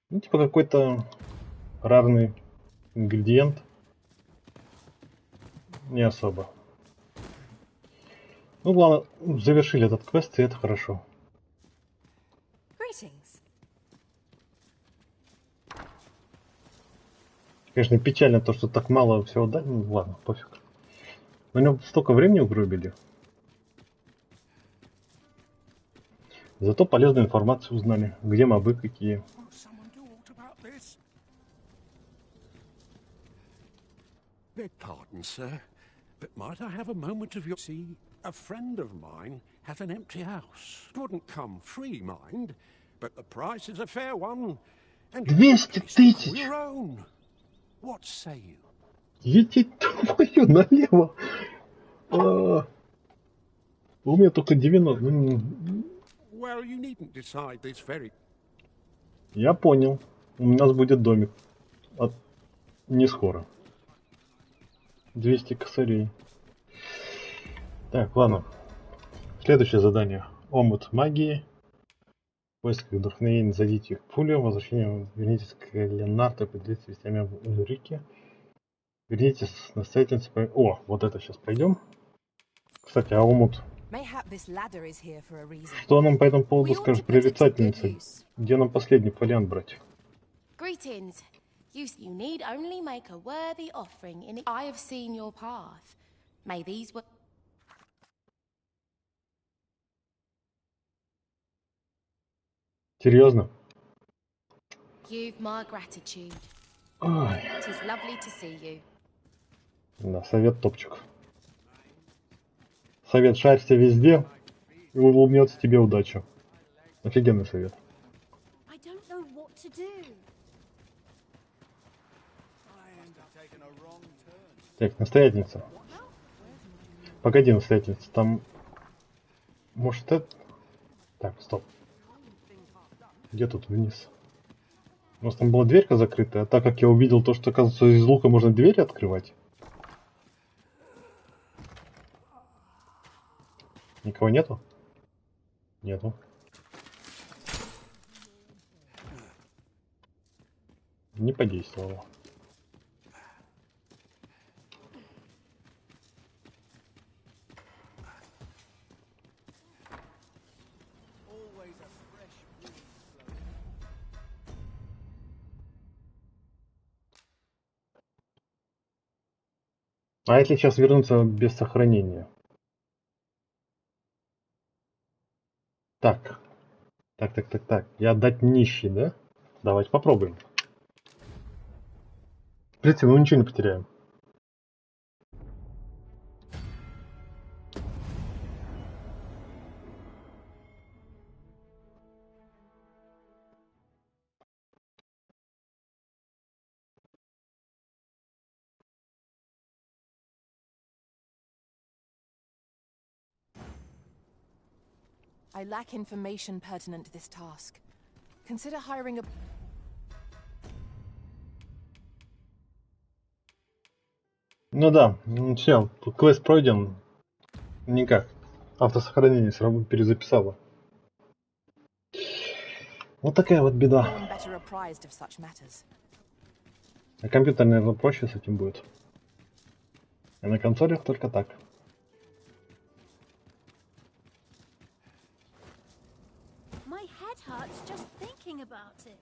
Ну, типа какой-то рарный ингредиент. Не особо. Ну, главное, завершили этот квест, и это хорошо. Конечно, печально то, что так мало всего дали. Ну, ладно, пофиг. На нем столько времени угробили. Зато полезную информацию узнали. Где мобы какие. Pardon, sir, but might I have a moment of your... See, a friend of mine has an empty house. Wouldn't come free, mind, but the price is a fair one. And 200 тысяч! Your own. What say you? Едите твою налево! У меня только 90. Well, you needn't decide this very... Я понял. У нас будет домик. Не скоро. 200 косарей. Так, ладно. Следующее задание. Омут магии. В поисках вдохновения зайдите в пулю. Возвращение вернитесь к Ленарту, поделитесь вестями в Ульрике. Вернитесь с настоятельницей. О, вот это сейчас пройдем. Кстати, а Омут. Что нам по этому поводу скажет прорицательница? Где нам последний фолиант брать? Greetings. You need only make a worthy offering in it. I have seen your path. May these work. Серьезно? You've my gratitude. Ой. It is lovely to see you. Да, совет топчик. Совет: шарься везде, и улыбнется тебе удача. Офигенный совет. I don't know what to do. Так, настоятельница. Погоди, настоятельница, там... Может это... Так, стоп. Где тут вниз? У нас там была дверька закрытая, а так как я увидел то, что, оказывается, из лука можно двери открывать. Никого нету? Нету. Не подействовало. А если сейчас вернуться без сохранения? Так. Так. Я отдать нищий, да? Давайте попробуем. В принципе, мы ничего не потеряем. I lack information pertinent to this task. Consider hiring a... Ну да, все, квест пройден. Никак. Автосохранение сразу перезаписало. Вот такая вот беда. А компьютер, наверное, проще с этим будет. А на консолях только так. My head hurts just thinking about it.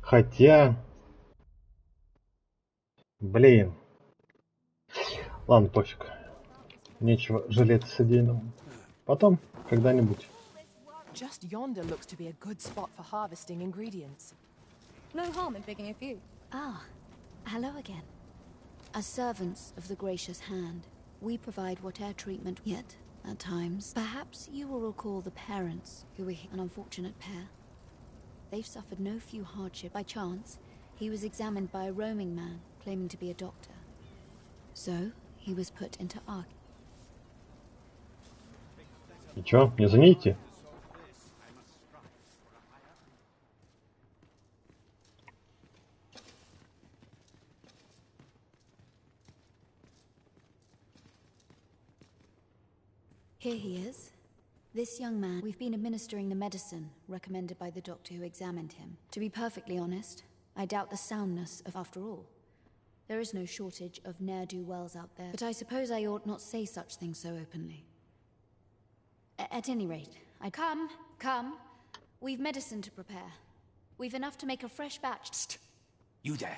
Хотя... Блин. Ладно, пофиг. Нечего жалеть содеянным. Потом, когда-нибудь. Just yonder looks to be a good spot for harvesting ingredients. No harm in picking a few. Ah, hello again. As servants of the gracious hand, we provide what air treatment yet, at times. Perhaps you will recall the parents who were an unfortunate pair. They've suffered no few hardship. By chance, he was examined by a roaming man claiming to be a doctor. So, he was put into our... И чё, мне за ней идти? Here he is. This young man, we've been administering the medicine recommended by the doctor who examined him. To be perfectly honest, I doubt the soundness of after all. There is no shortage of ne'er-do-wells out there, but I suppose I ought not say such things so openly. At any rate, Come. We've medicine to prepare. We've enough to make a fresh batch. Psst. You there.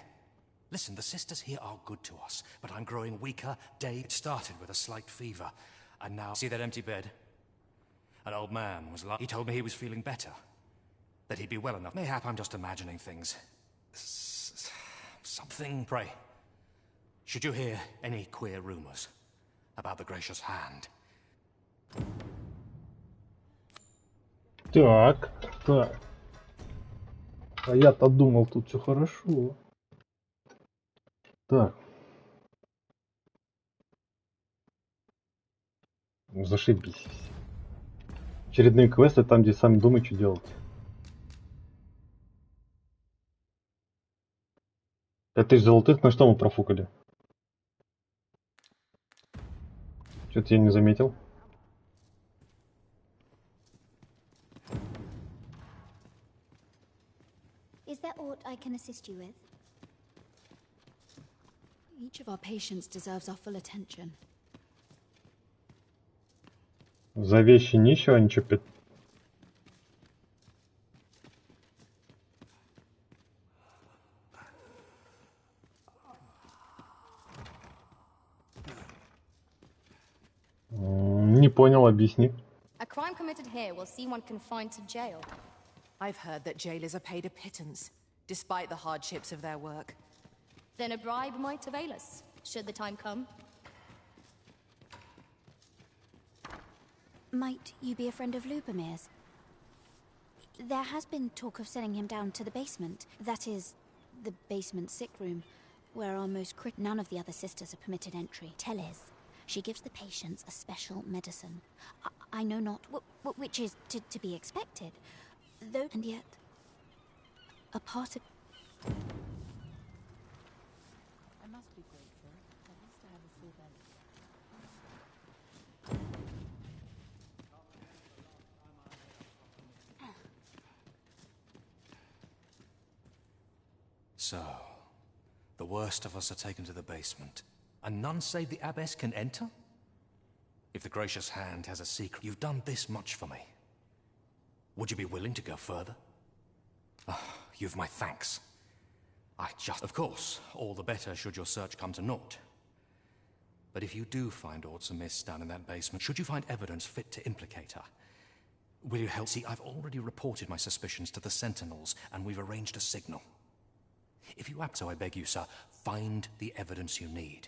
Listen, the sisters here are good to us, but I'm growing weaker day. It started with a slight fever, and now... See that empty bed? An old man was lying. He told me he was feeling better. That he'd be well enough. Mayhap I'm just imagining things. Something... Pray. Should you hear any queer rumors about the gracious hand? Так. А я-то думал, тут все хорошо. Так. Зашибись. Очередные квесты там, где сами думай, что делать. 5000 золотых, на что мы профукали? Что-то я не заметил. Is there aught I can assist you with? Each of our patients deserves our full attention. За вещи нищего ничего. Не понял, объясни. A crime committed here will see one confined to jail. I've heard that jailers are paid a pittance, despite the hardships of their work. Then a bribe might avail us, should the time come. Might you be a friend of Lubomir's? There has been talk of sending him down to the basement. That is, the basement sick room, where our most none of the other sisters are permitted entry. Tell is, she gives the patients a special medicine. I know not which is to be expected, though, and yet a part of... I must be grateful. At least I have a full belly. So, the worst of us are taken to the basement, and none save the abbess can enter? If the gracious hand has a secret, you've done this much for me. Would you be willing to go further? You've my thanks. Of course, all the better should your search come to naught. But if you do find aught amiss down in that basement, should you find evidence fit to implicate her, will you help? See, I've already reported my suspicions to the Sentinels, and we've arranged a signal. If you act so, I beg you, sir, find the evidence you need.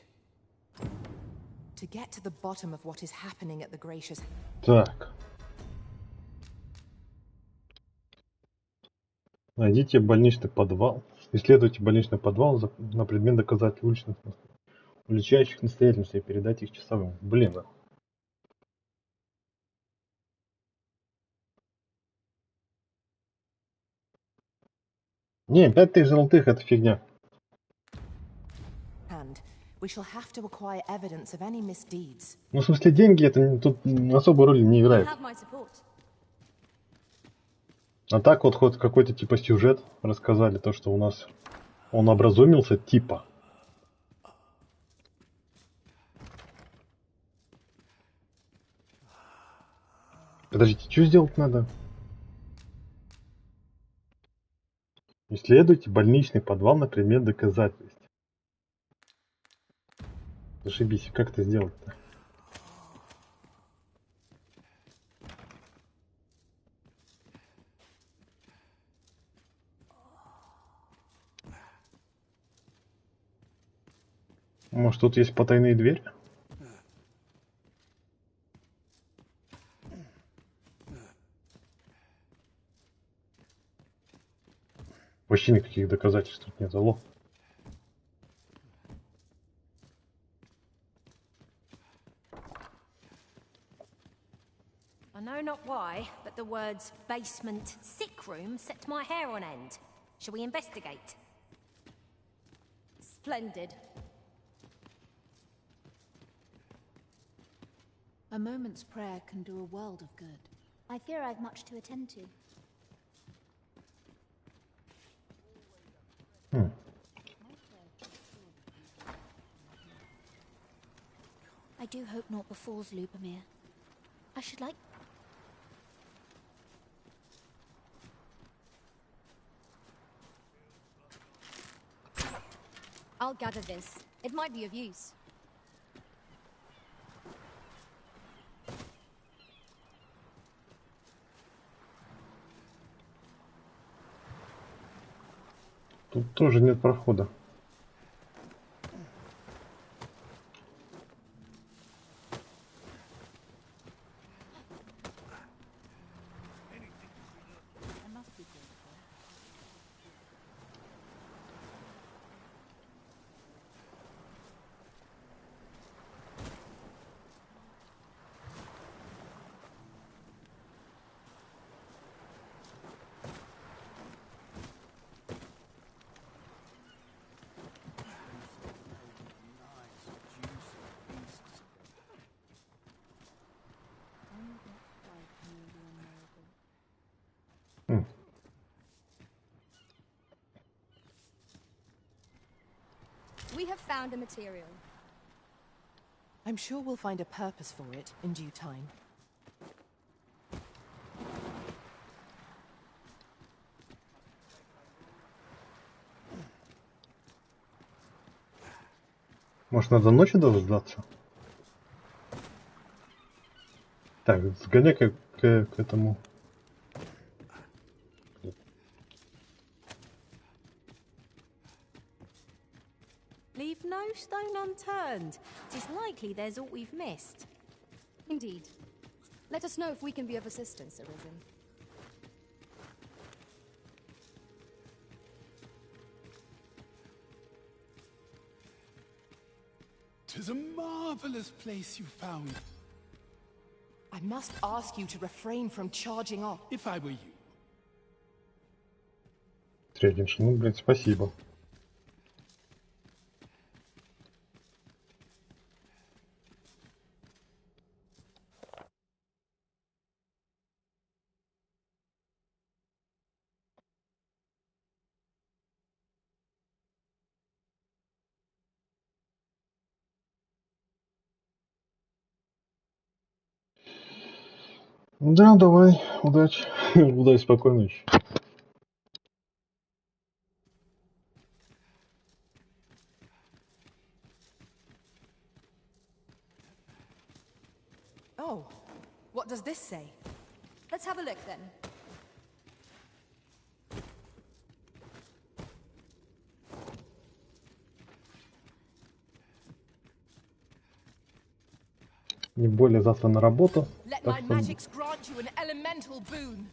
To get to the bottom of what is happening at the Gracious... Так. Найдите больничный подвал. Исследуйте больничный подвал на предмет доказательств уличающих настоятельности и передайте их часовым. Блин. Не, 5000 золотых это фигня. We shall have to acquire evidence of any misdeeds. Ну, в смысле, деньги это тут особой роли не играет. А так вот хоть какой-то типа сюжет рассказали, то, что у нас он образумился, типа. Подождите, что сделать надо? Исследуйте больничный подвал на предмет доказательств. Зашибись, как это сделать-то? Может, тут есть потайные двери? Вообще никаких доказательств тут нет, алло. I know not why, but the words basement sick room set my hair on end. Shall we investigate? Splendid. A moment's prayer can do a world of good. I fear I've much to attend to. I do hope naught befalls Lubomir. I should like... I'll gather this. It might be of use. Тут тоже нет прохода. We have found a material. I'm sure we'll find a purpose for it in due time. Может, надо ночью дождаться? Так, сгоняй к этому. Leave no stone unturned. It is likely there's aught we've missed. Indeed. Let us know if we can be of assistance, Arisen. "'Tis a marvelous place you found. I must ask you to refrain from charging off. If I were you. Трейдинг, ну, блин, спасибо. Да, давай, удачи. Удачи, спокойной ночи. Oh, what does this say? Let's have a look then. Не более завтра на работу. Let Так my что... magics grant you an elemental boon.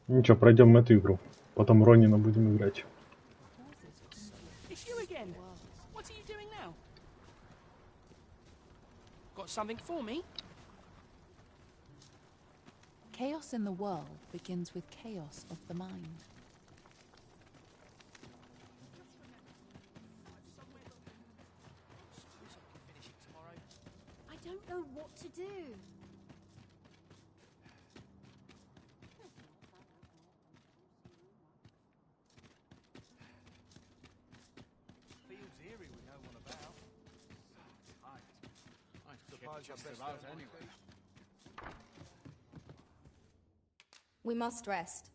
Ничего, пройдем эту игру. Потом Ронина будем играть. It's you again. What are you doing now? Got something for me? Chaos in the world begins with chaos of the mind. I don't know what to do. Fields eerie with no one about. I suppose you're best out anyway. We must rest.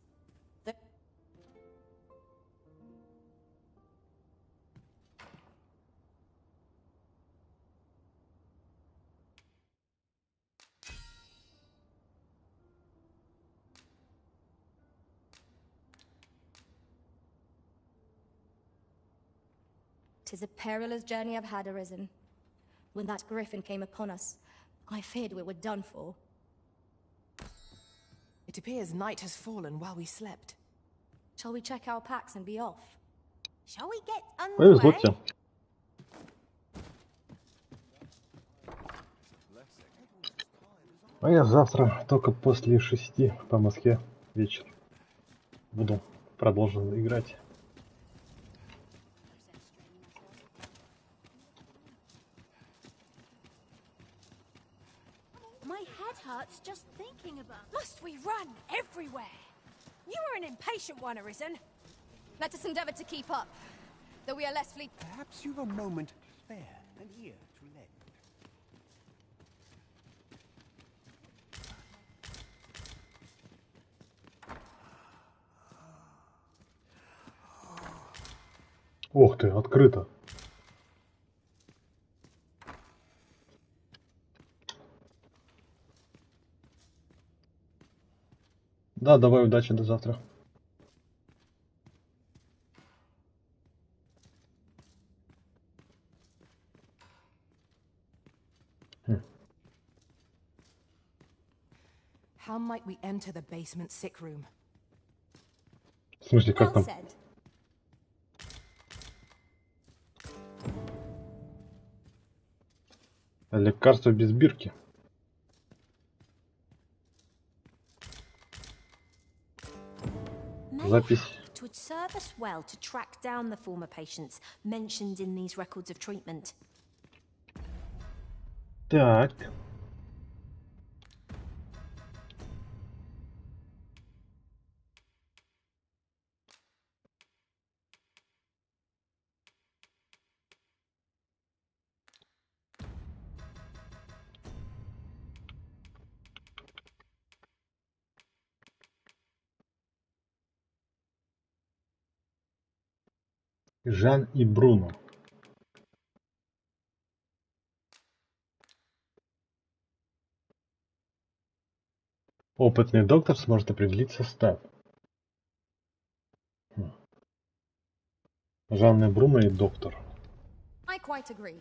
"'Tis a perilous journey I've had, Arisen. When that griffin came upon us, I feared we were done for. It appears night has fallen while we slept. Shall we check our packs and be off? Shall we get Повезло underway? тебе. А я завтра только после 6 по Москве вечер буду продолжить играть. My head hurts just thinking about. Must we run everywhere? You are an impatient one, Arisen. Let us endeavor to keep up, though we are less fleet. Perhaps you've a moment there and here to lend. Ух ты, открыто. Да, давай, удачи, до завтра. How might we enter the basement sick room? В смысле, как Well там? said. Лекарство без бирки. Запись. It would serve us well to track down the former patients mentioned in these records of treatment. Так. Жан и Бруно. Опытный доктор сможет определить состав. Жанна и Бруно и доктор. I quite agree.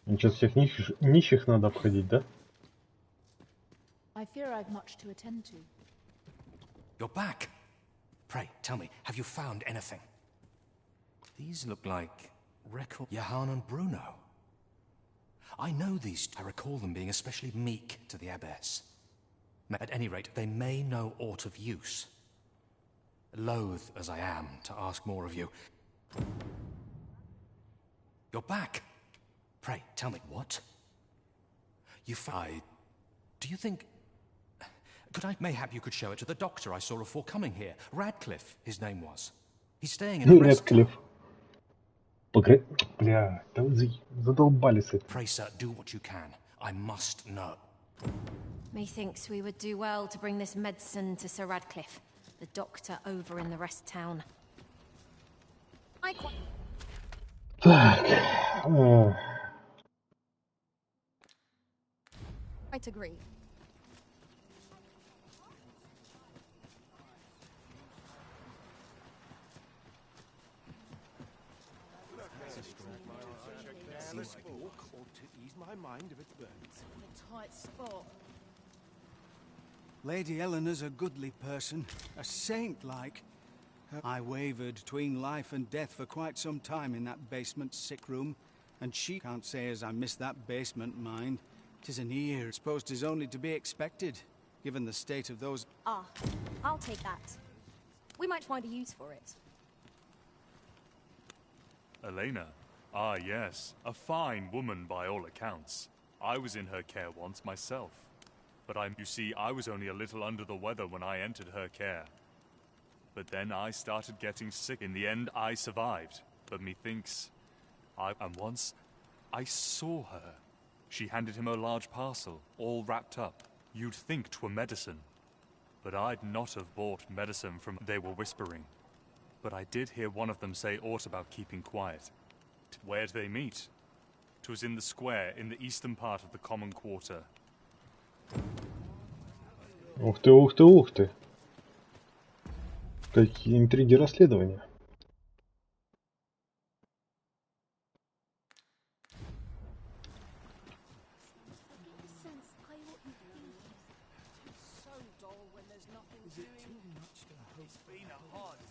Сейчас всех нищих надо обходить, да? I fear I've much to attend to. You're back. Pray, tell me, have you found anything? These look like record Johann and Bruno. I know these. I recall them being especially meek to the abbess. At any rate, they may know aught of use. loath as I am to ask more of you. You're back. Pray, tell me, what? Do you think... Mayhap you could show it to the doctor I saw before coming here. Radcliffe, his name was. He's staying in a rest town. Бля, да вы задолбали с этим. Pray, sir, do what you can. I must know. Methinks we would do well to bring this medicine to Sir Radcliffe, the doctor over in the rest town. Так. I'd agree. Lady Eleanor's a goodly person, a saint-like. I wavered between life and death for quite some time in that basement sick room, and she can't say as I missed that basement, mind. 'Tis an ear, supposed 'tis only to be expected, given the state of those... Ah, I'll take that. We might find a use for it. Elena? Ah, yes. A fine woman by all accounts. I was in her care once myself. But you see, I was only a little under the weather when I entered her care. But then I started getting sick. In the end, I survived. But methinks... And once, I saw her. She handed him a large parcel, all wrapped up. You'd think 'twere medicine. But I'd not have bought medicine from... They were whispering. But I did hear one of them say aught about keeping quiet. Where'd they meet? 'Twas in the square, in the eastern part of the common quarter. Ух ты, ух ты, ух ты. Какие интриги расследования.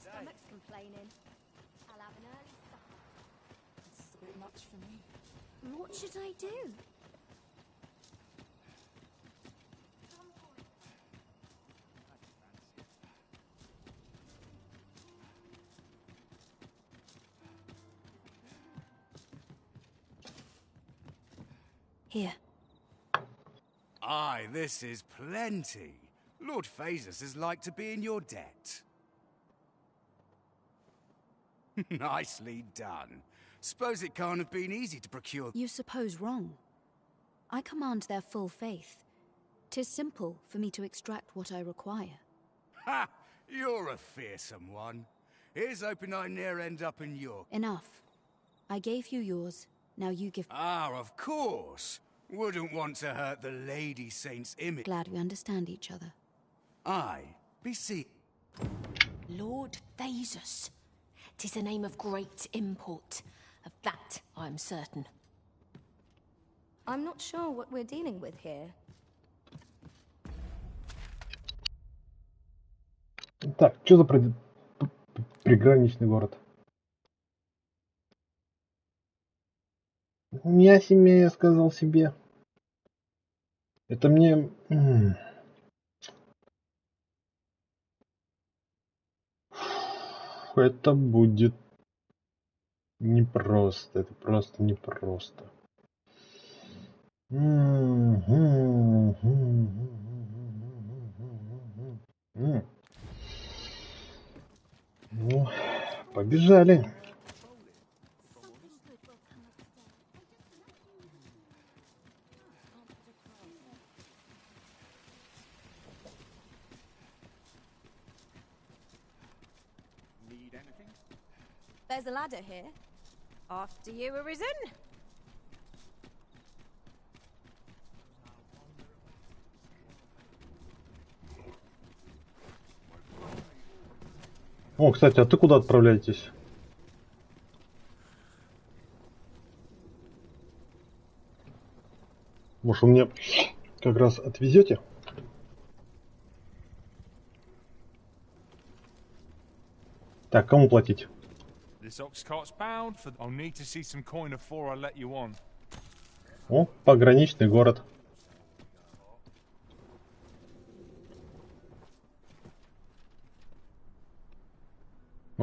Stomach's complaining. I'll have an early supper. This is a bit much for me. What should I do? Here. Aye, this is plenty. Lord Phasus is like to be in your debt. Nicely done. Suppose it can't have been easy to procure... You suppose wrong. I command their full faith. 'Tis simple for me to extract what I require. Ha! You're a fearsome one. Here's hoping I ne'er end up in your... Enough. I gave you yours. Now you give... Ah, of course. Wouldn't want to hurt the Lady Saint's image. Glad we understand each other. Aye, beseech... Lord Phasus. 'Tis a name of great import. Of that I'm certain. I'm not sure what we're dealing with here. Так, что за приграничный город? Я себе сказал себе. Это мне... Это будет непросто. Это просто непросто. Ну, побежали. There's a ladder here. After you arisen. О, кстати, а ты куда отправляетесь? Может, вы мне как раз отвезете? Так, кому платить? This ox cart's bound for... I'll need to see some coin before I let you on. О, пограничный город.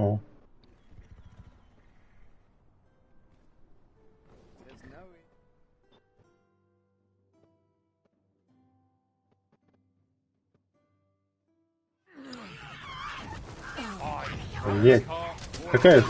О. Блять. Какая?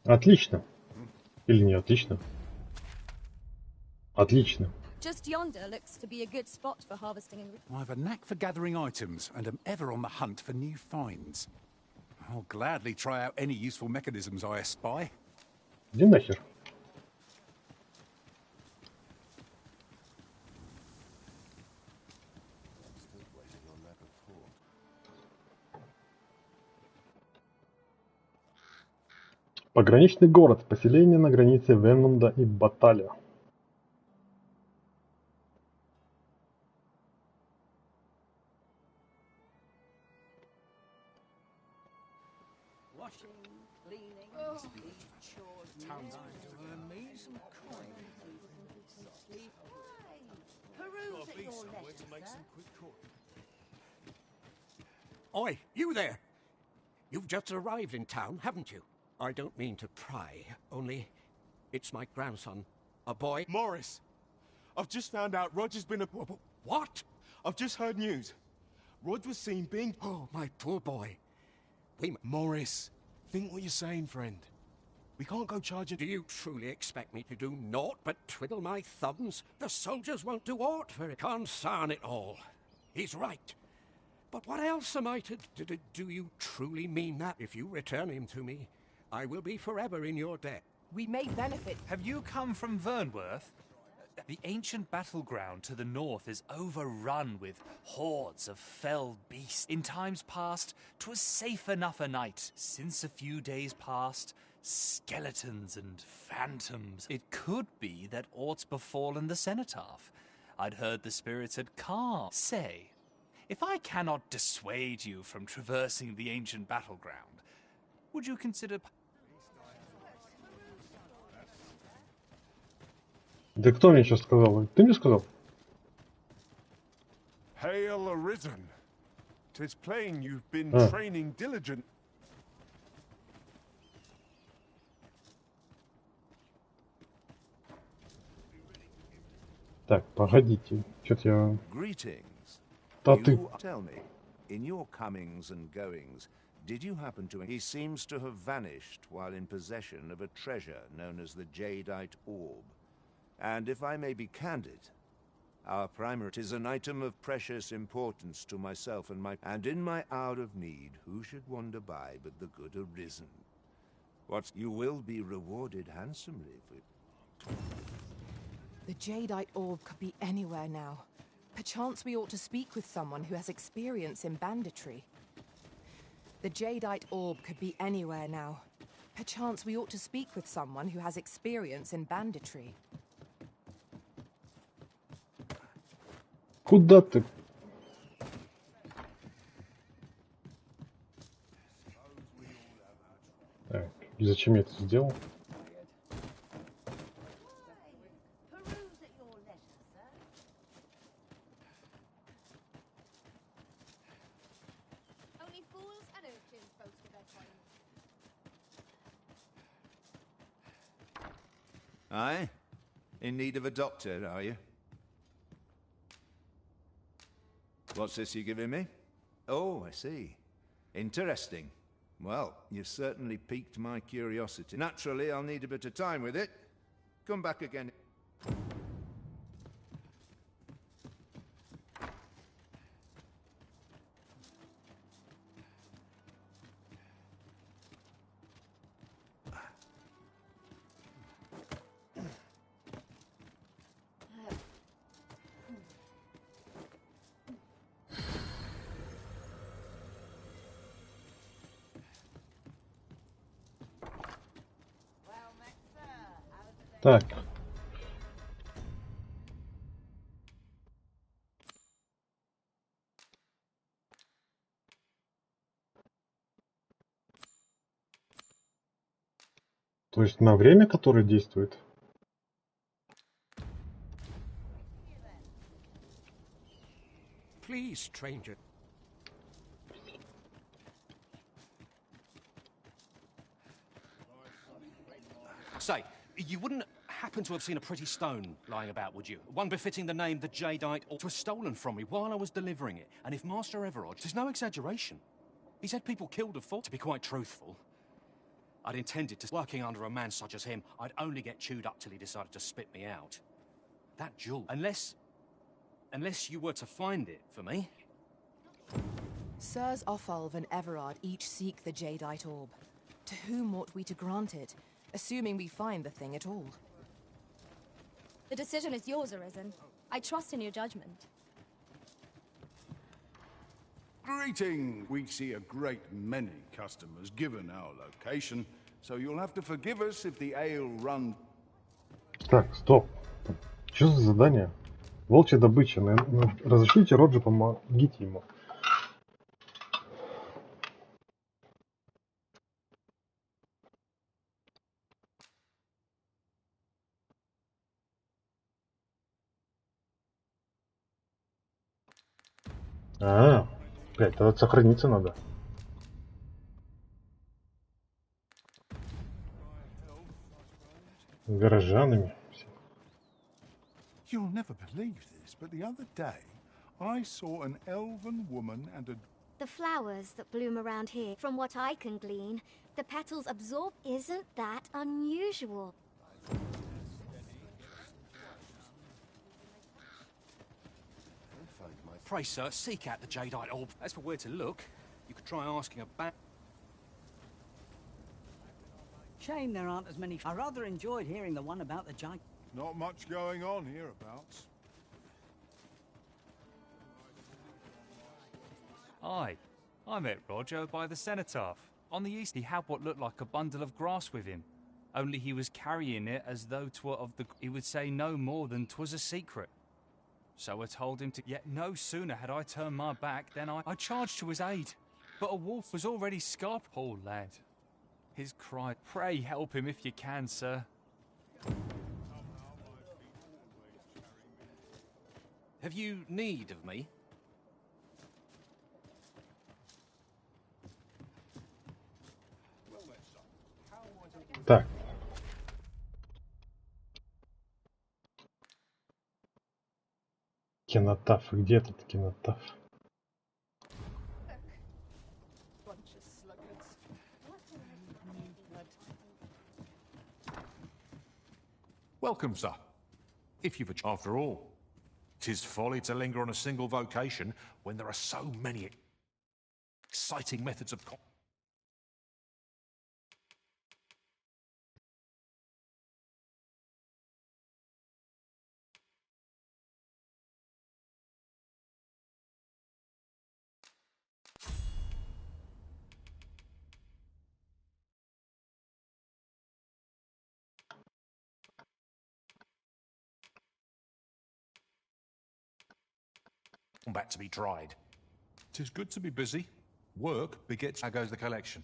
Отлично. Или не отлично? Отлично. Just yonder looks to be a good spot for harvesting and... I have a knack for gathering items and am ever on the hunt for new finds. I'll gladly try out any useful mechanisms I espy. Иди нахер. Пограничный город. Поселение на границе Венланда и Баталя. Oi, you there! You've just arrived in town, haven't you? I don't mean to pry, only it's my grandson, a boy... Morris! I've just found out Roger's been a... What? I've just heard news. Rod was seen being... Oh, my poor boy. Morris, think what you're saying, friend. We can't go charging... Do you truly expect me to do naught but twiddle my thumbs? The soldiers won't do aught for it. Consarn it all. He's right. But what else am I to... Do you truly mean that? If you return him to me, I will be forever in your debt. We may benefit. Have you come from Vernworth? The ancient battleground to the north is overrun with hordes of fell beasts. In times past, 'twas safe enough a night. Since a few days past, skeletons and phantoms. It could be that aught's befallen the cenotaph. I'd heard the spirits had calmed. Say, if I cannot dissuade you from traversing the ancient battleground, would you consider... Да кто мне сейчас сказал? Ты мне сказал? Hail arisen. 'Tis plain you've been training diligent. Так, погодите. Что-то я... Greetings. Да ты... Tell me, in your comings and goings, did you happen to... He seems to have vanished while in possession of a treasure known as the Jadeite Orb. And if I may be candid, our primary is an item of precious importance to myself and my... And in my hour of need, who should wander by but the good arisen? You will be rewarded handsomely for it. The Jadeite Orb could be anywhere now. Perchance we ought to speak with someone who has experience in banditry. The Jadeite Orb could be anywhere now. Perchance we ought to speak with someone who has experience in banditry. Куда ты? Так, и зачем я это сделал? Aye? In need of a doctor, are you? What's this you're giving me? Oh, I see. Interesting. Well, you've certainly piqued my curiosity. Naturally, I'll need a bit of time with it. Come back again. Так. То есть на время, которое действует? Please, stranger. Say, you wouldn't happen to have seen a pretty stone lying about, would you? One befitting the name the Jadeite, or it was stolen from me while I was delivering it. And if Master Everard, there's no exaggeration. He's had people killed of fault. To be quite truthful, I'd intended to, working under a man such as him, I'd only get chewed up till he decided to spit me out. That jewel, unless you were to find it for me. Sirs Offalv and Everard each seek the Jadeite orb. To whom ought we to grant it, assuming we find the thing at all? The decision is yours, Arisen. I trust in your judgment. Greeting! We see a great many customers given our location, so you'll have to forgive us if the ale run... Так, стоп. Что за задание? Волчья добыча. Разрешите Роджи, помогите ему. Блядь, тогда сохраниться надо. С горожанами. You'll never believe this, but the other day I saw an elven woman and a... The flowers that bloom around here, from what I can glean, the petals absorb. Isn't that unusual? Pray, sir, seek out the Jadeite orb. As for where to look, you could try asking about... Shame there aren't as many. I rather enjoyed hearing the one about the giant. Not much going on hereabouts. Aye, I met Roger by the cenotaph. On the east he had what looked like a bundle of grass with him. Only he was carrying it as though 'twere of the... He would say no more than 'twas a secret. So I told him to... Yet no sooner had I turned my back than I charged to his aid. But a wolf was already scarped. Poor lad. His cry... Pray help him if you can, sir. Have you need of me? Так. Кинотаф. Где этот кинотаф? Welcome, sir. If you've after all, 'tis folly to linger on a single vocation when there are so many exciting methods of... Back to be tried. 'Tis good to be busy. Work begets... How goes the collection?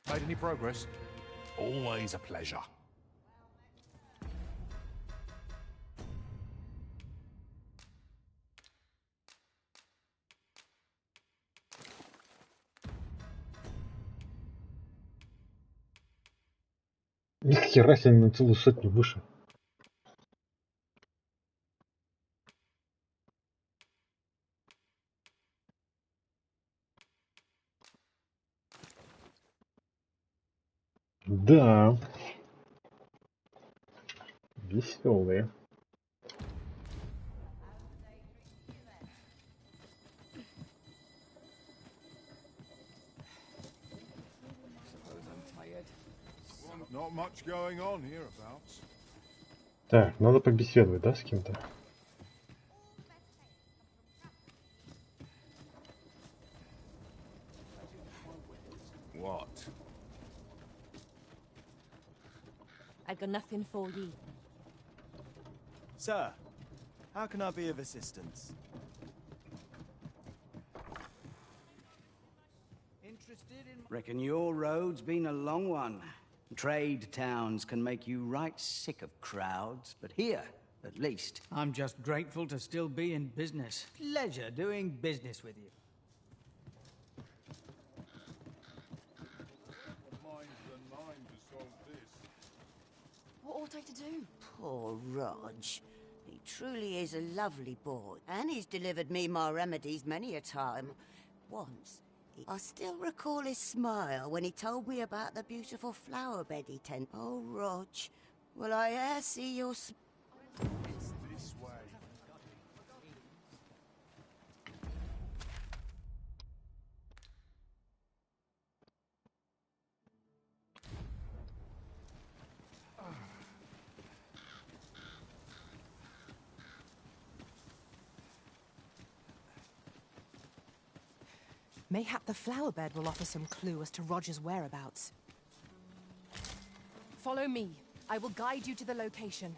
Made any progress? Always a pleasure. Ни хера себе на целую сотню выше. Да. Веселые. Not much going on hereabouts. Так, надо побеседовать, да, с кем-то? What? I got nothing for ye. Sir, how can I be of assistance? Reckon your road's been a long one. Trade towns can make you right sick of crowds, but here, at least, I'm just grateful to still be in business. Pleasure doing business with you. What ought I to do? Poor Rog. He truly is a lovely boy, and he's delivered me my remedies many a time. Once, I still recall his smile when he told me about the beautiful flower bed he tended. Oh, Rog, will I e'er see your... It's this way. Mayhap the flower bed will offer some clue as to Roger's whereabouts. Follow me. I will guide you to the location.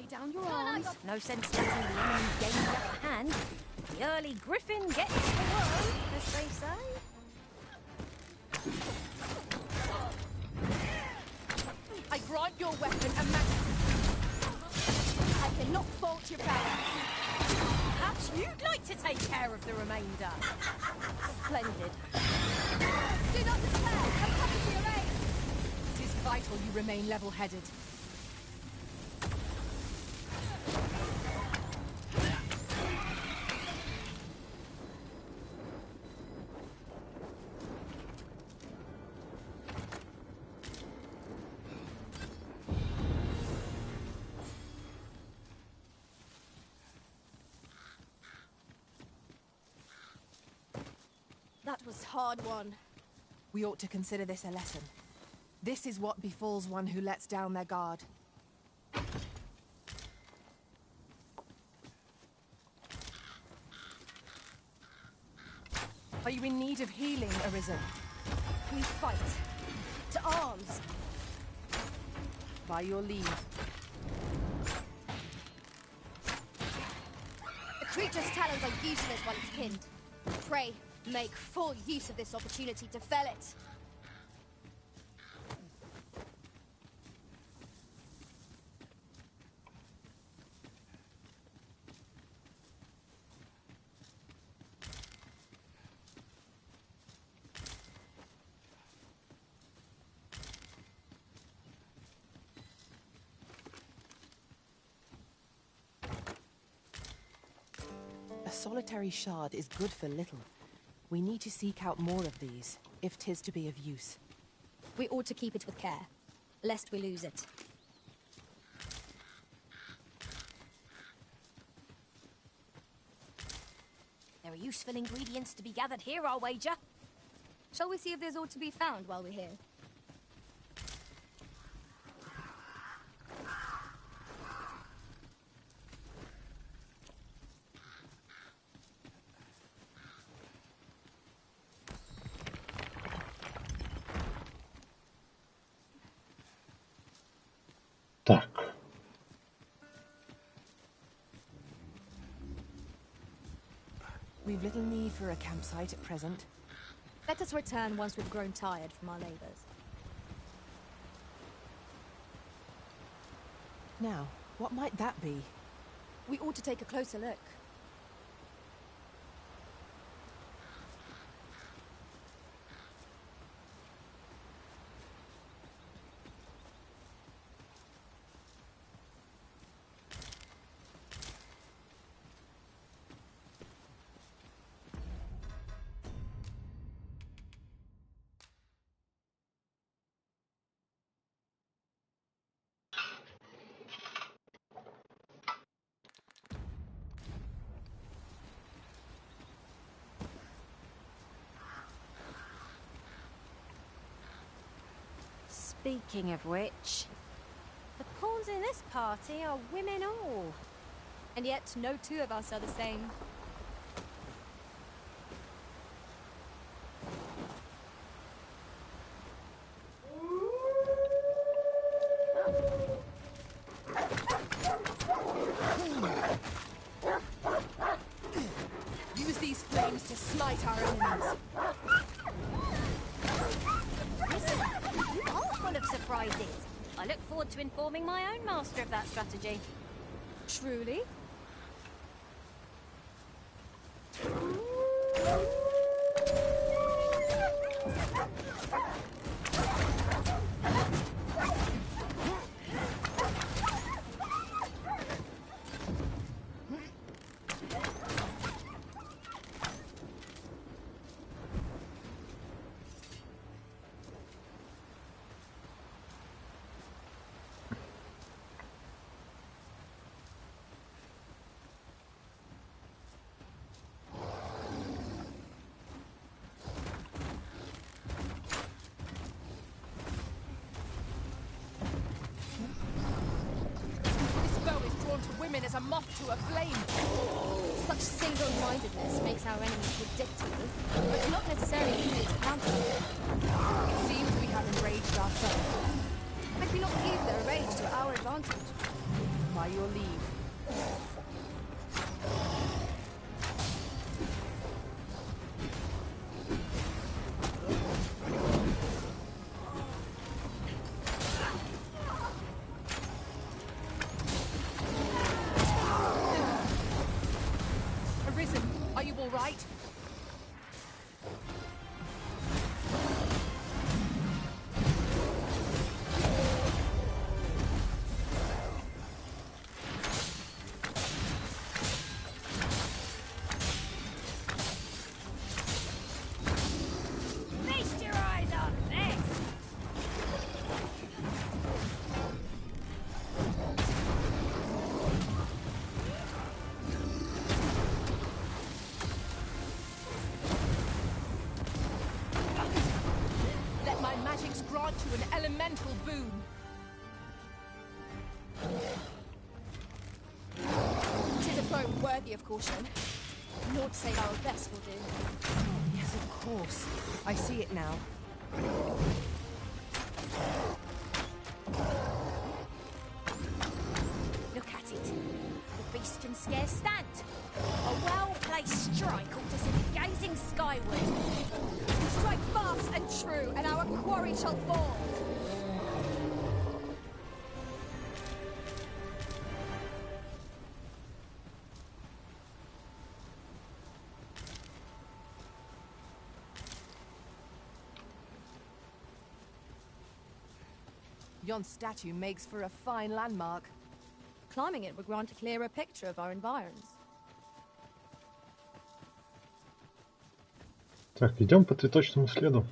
Down your arms. No sense letting the enemy gain the upper hand. The early griffin gets the worm, as they say. I grant your weapon a match. I cannot fault your prowess. Perhaps you'd like to take care of the remainder. Splendid. Do not despair. I'm coming to your aid. It is vital you remain level-headed. That was hard one. We ought to consider this a lesson. This is what befalls one who lets down their guard. Are you in need of healing, Arisen? We fight. To arms. By your leave. The creature's talons are useless while it's pinned. Pray, make full use of this opportunity to fell it. A solitary shard is good for little. We need to seek out more of these, if 'tis to be of use. We ought to keep it with care, lest we lose it. There are useful ingredients to be gathered here, I'll wager. Shall we see if there's aught to be found while we're here? Так. We've little need for a campsite at present. Let us return once we've grown tired from our labors. Now, what might that be? We ought to take a closer look. Speaking of which, the pawns in this party are women all. And yet, no two of us are the same. Use these flames to smite our enemies. Listen, you are full of surprises. I look forward to informing my own master of that strategy. Truly? As a moth to a flame. Such single-mindedness makes our enemies predictable, but not necessarily easy to counter. It seems we have enraged our foe. Had we not used their rage to our advantage? By your leave. Grant you an elemental boon. Tis a foe worthy of caution. Naught save our best will do. Yes, of course. I see it now. Look at it. The beast can scarce stand. A well-placed strike ought to send it gazing skyward. Strike fast and true, and our quarry shall fall. Yon statue makes for a fine landmark. Climbing it would grant a clearer picture of our environs. Так, идем по цветочному следу.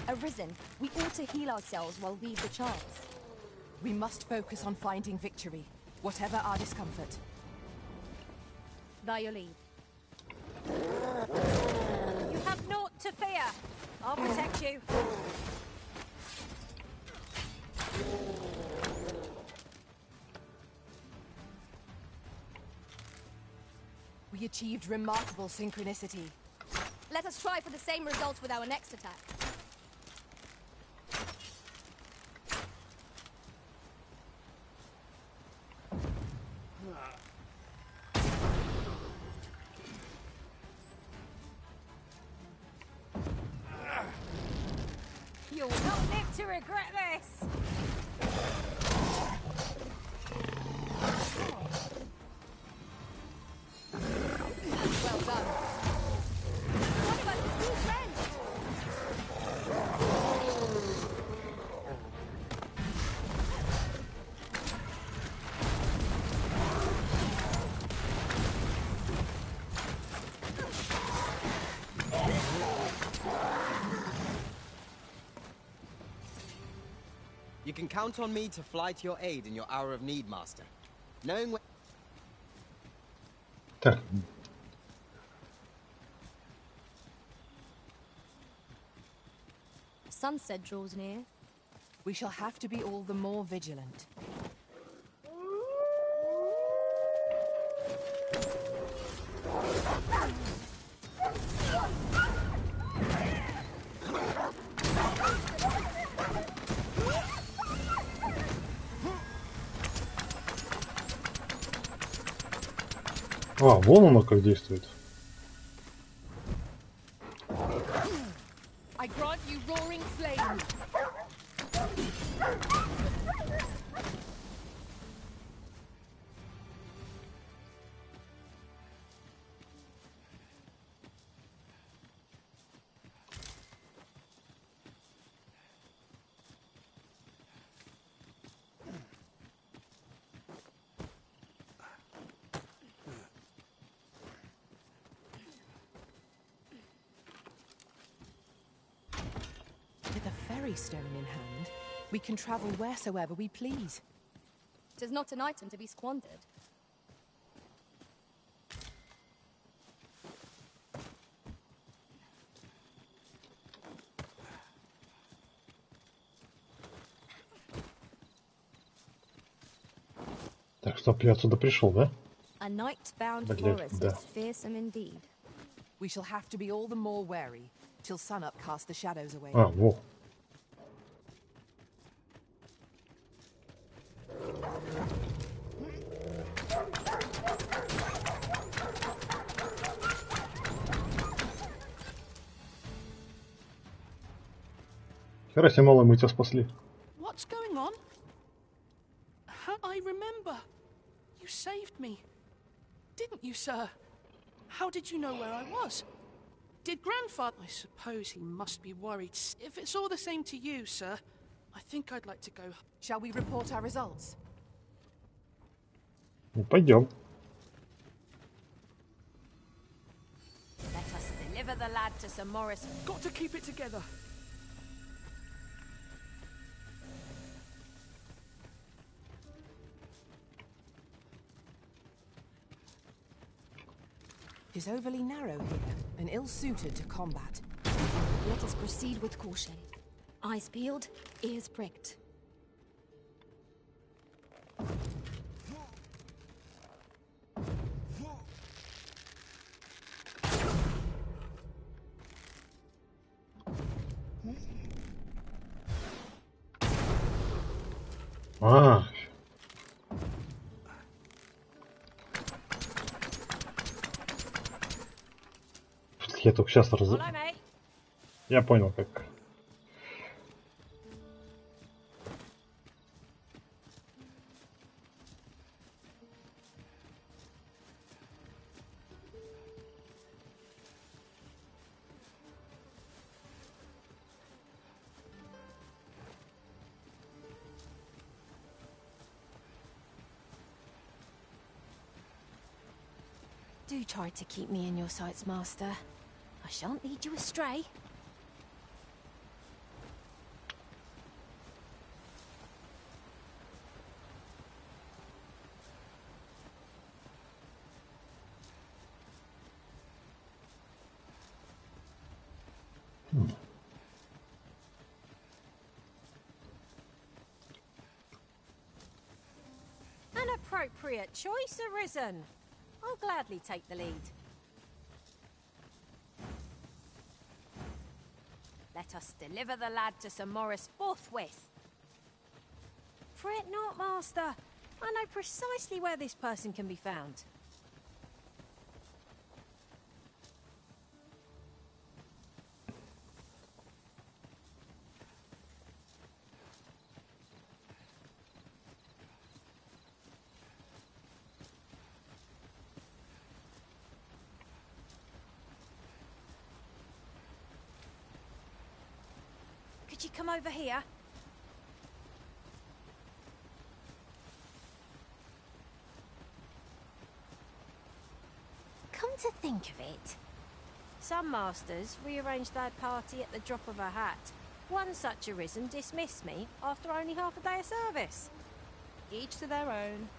Arisen, we ought to heal ourselves while we've the chance. We must focus on finding victory, whatever our discomfort. By your leave. You have naught to fear. I'll protect you. We achieved remarkable synchronicity. Let us try for the same result with our next attack. You'll not live to regret this! Well done. One of us is new friends! can count on me to fly to your aid in your hour of need, Master. Knowing where... Так. Sunset draws near. We shall have to be all the more vigilant. А, вон оно как действует. I grant you roaring flame. With a fairy stone in hand, we can travel wheresoever we please. 'Tis not an item to be squandered. Так, стоп, я отсюда пришел, да? A night-bound Блядь, forest да. is fearsome indeed. We shall have to be all the more wary till sunup casts the shadows away. А, во. Хера себе, малый, мы тебя спасли. What's going on? I remember. You saved me. Didn't you, sir? How did you know where I was? Did Grandfather... I suppose he must be worried. If it's all the same to you, sir, I think I'd like to go... Shall we report our results? Ну, пойдем. Let us deliver the lad to Sir Morris. Got to keep it together. It is overly narrow here and ill-suited to combat. Let us proceed with caution. Eyes peeled, ears pricked. А. Я только сейчас Я понял, как. Do try to keep me in your sights, Master. I shan't lead you astray. An appropriate choice arisen. I'll gladly take the lead. Let us deliver the lad to Sir Morris forthwith. Fret not, Master. I know precisely where this person can be found. Could you come over here? Come to think of it, some masters rearrange their party at the drop of a hat. One such arisen dismissed me after only half a day of service. Each to their own.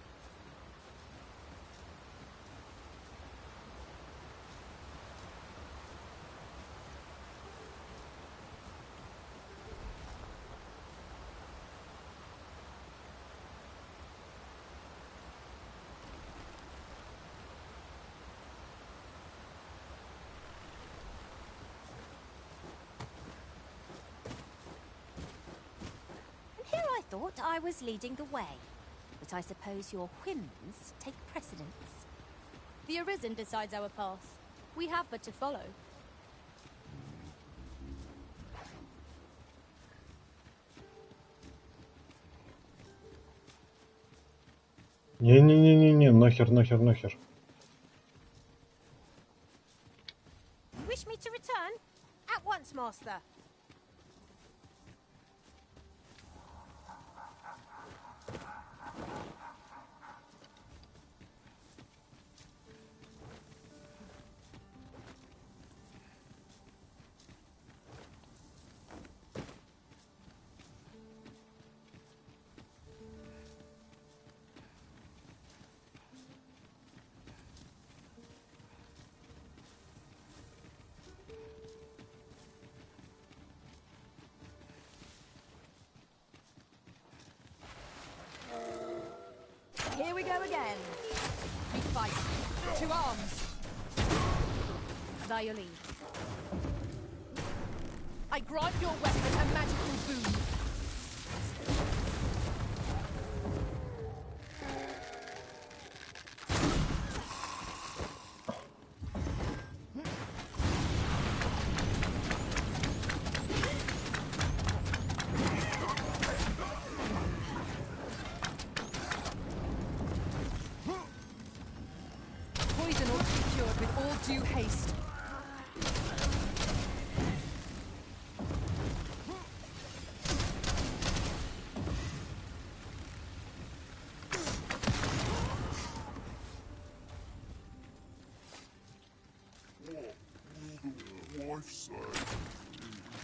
Here I thought I was leading the way. But I suppose your whims take precedence. The Arisen decides our path. We have but to follow. Не-не-не-не-не, нахер, нахер, нахер. Wish me to return? At once, master. Here we go again. Big fight. To arms. By your lead. I grant your weapon a magical boon. Poison ought to be cured with all due haste.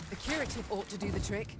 The curative ought to do the trick.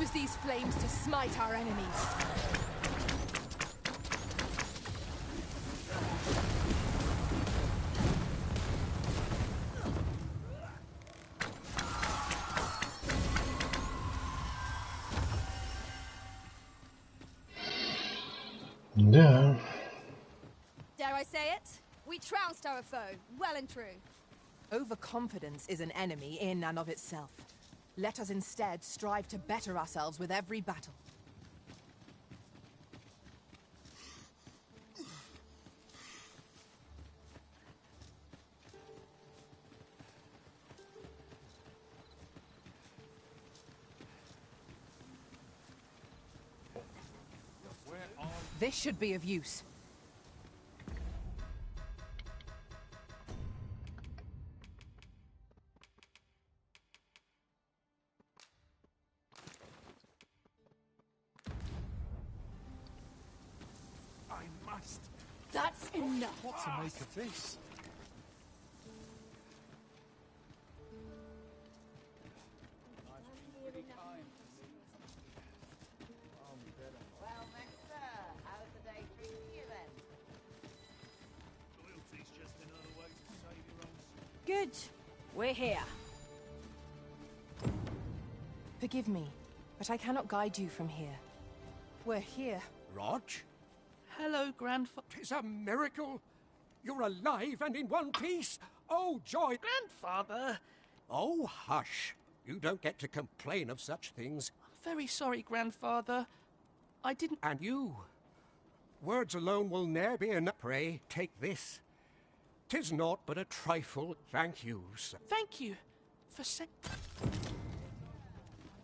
Use these flames to smite our enemies. Да. Dare I say it? We trounced our foe, well and true. Overconfidence is an enemy in and of itself. Let us instead strive to better ourselves with every battle. This should be of use. That's enough. What to make of this? Good. We're here. Forgive me, but I cannot guide you from here. We're here. Rog? Hello, Grandfather. 'Tis a miracle! You're alive and in one piece! Oh, joy! Grandfather! Oh, hush! You don't get to complain of such things. Very sorry, Grandfather. I didn't... And you? Words alone will ne'er be enough. Pray, take this. 'Tis naught but a trifle. Thank you, sir. Thank you for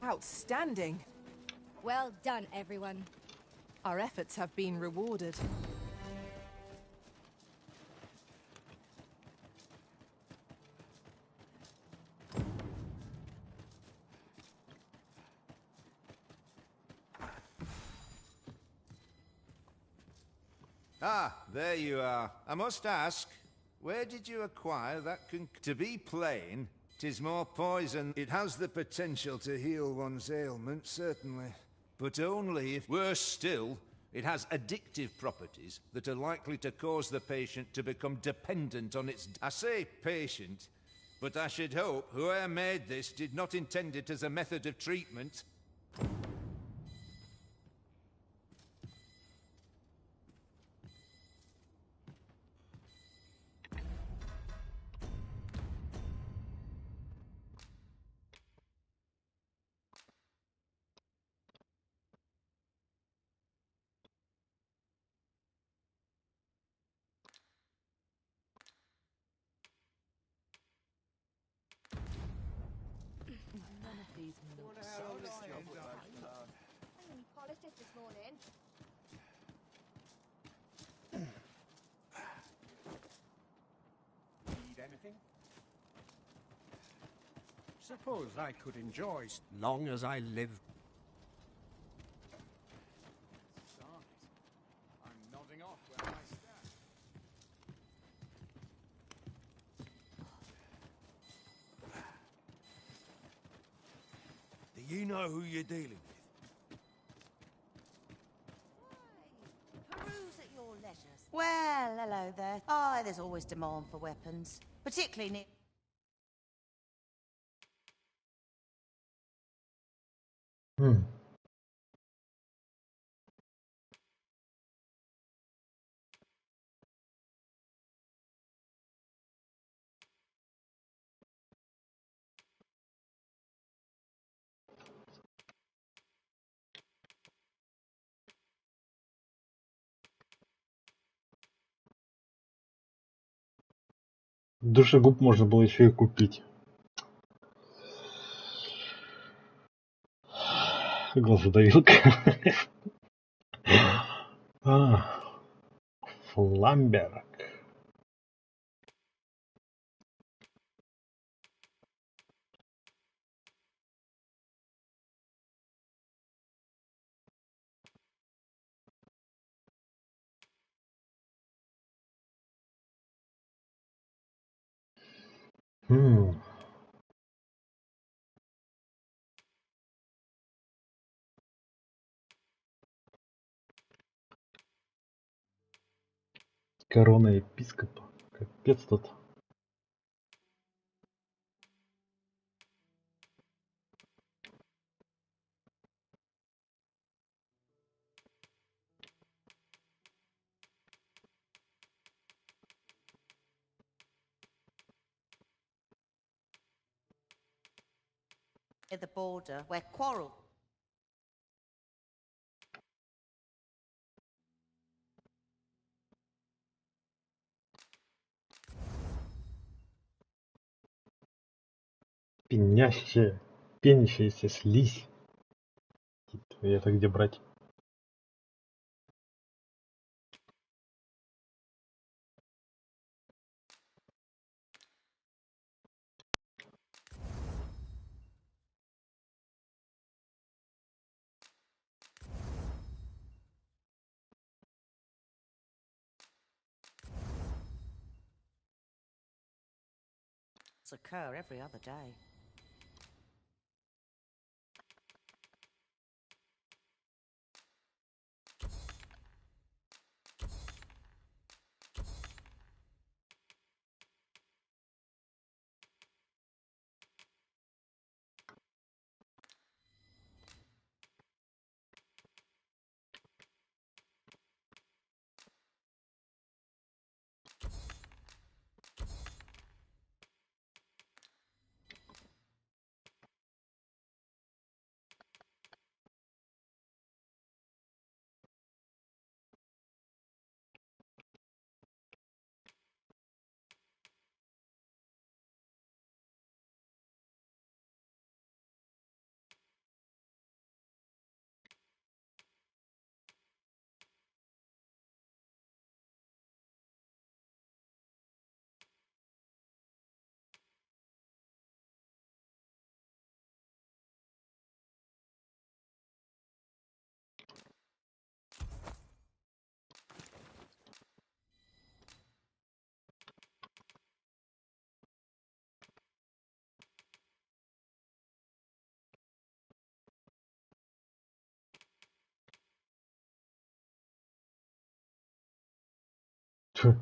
Outstanding. Well done, everyone. Our efforts have been rewarded. Ah, there you are. I must ask, where did you acquire that To be plain, 'tis more poison. It has the potential to heal one's ailment, certainly. But only if... Worse still, it has addictive properties that are likely to cause the patient to become dependent on its... I say patient, but I should hope whoever made this did not intend it as a method of treatment. Polished it this morning. Need anything? Suppose I could enjoy long as I live. I'm nodding off where I stand. Do you know who you're dealing with? Peruse at your leisure. Well, hello there. Ah, there's always demand for weapons, particularly near... Душегуб можно было еще и купить. Глазодавилка. Фламберг. Корона епископа. Капец тут. at the border where quarrel... Пенящая, пенящаяся слизь. И это где брать? occur every other day. Хм.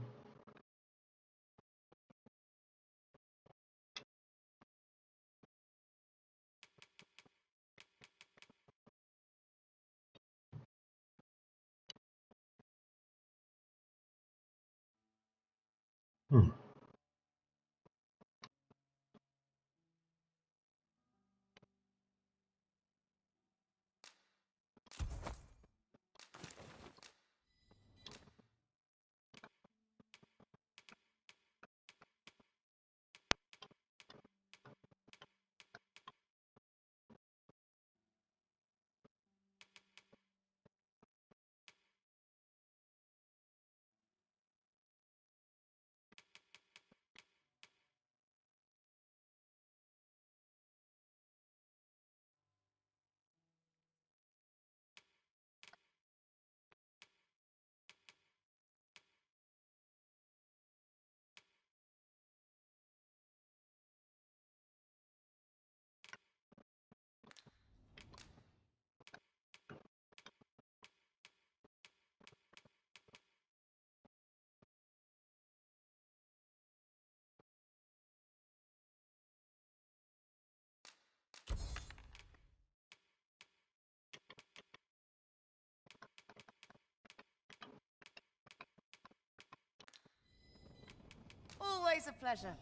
Always a pleasure.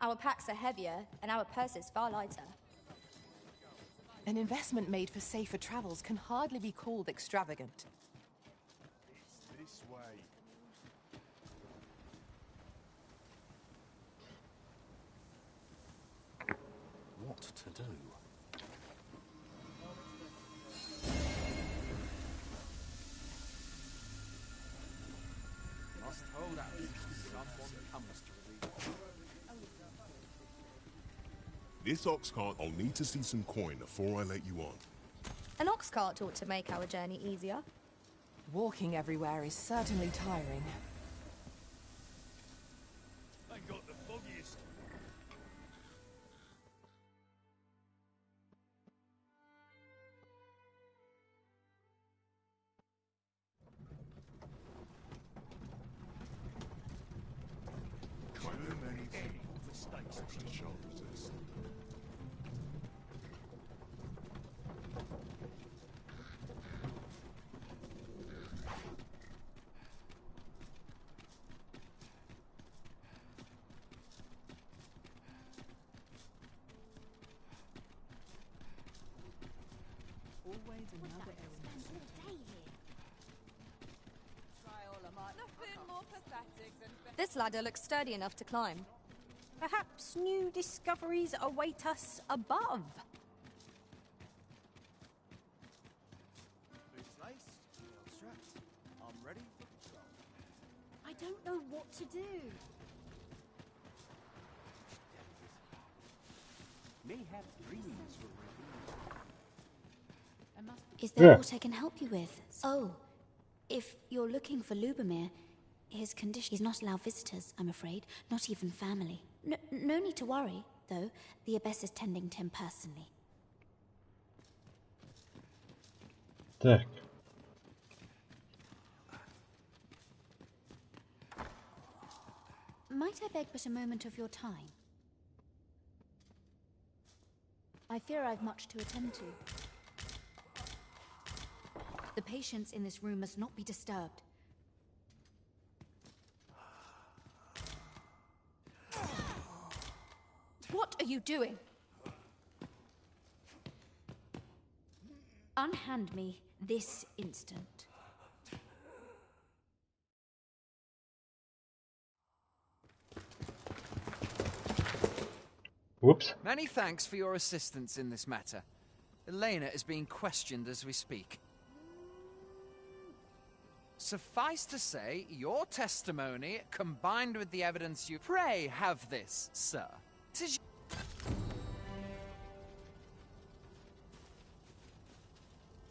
Our packs are heavier, and our purses far lighter. An investment made for safer travels can hardly be called extravagant. This way. What to do? Must hold out. Someone comes to relieve. This ox cart, I'll need to see some coin before I let you on. An ox cart ought to make our journey easier. Walking everywhere is certainly tiring. I got the foggiest. Too many mistakes to show resist. Always another errand. Nothing more pathetic than... This ladder looks sturdy enough to climb. Perhaps new discoveries await us above. Boots laced, well strapped. I'm ready for patrol. I don't know what to do. Mayhap dreams were revealed. Is there Yeah. aught I can help you with? Oh, if you're looking for Lubomir, his condition... He's not allowed visitors, I'm afraid. Not even family. No need to worry, though. The Abbess is tending to him personally. Так. Might I beg but a moment of your time? I fear I've much to attend to. The patients in this room must not be disturbed. What are you doing? Unhand me this instant. Whoops. Many thanks for your assistance in this matter. Elena is being questioned as we speak. Suffice to say, your testimony, combined with the evidence you... Pray have this, sir. 'Tis...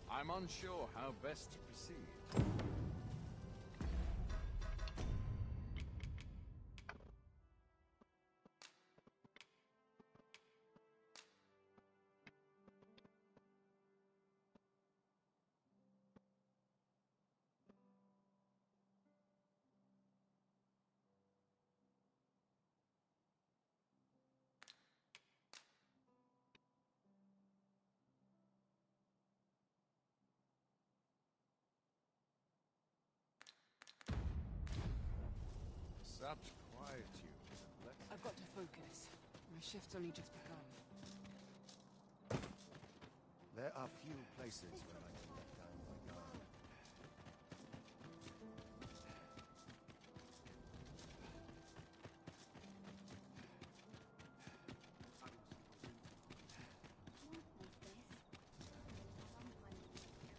I'm unsure how best to proceed. Perhaps quietude. I've got to focus. My shift's only just begun. There are few places where I can let down my guard.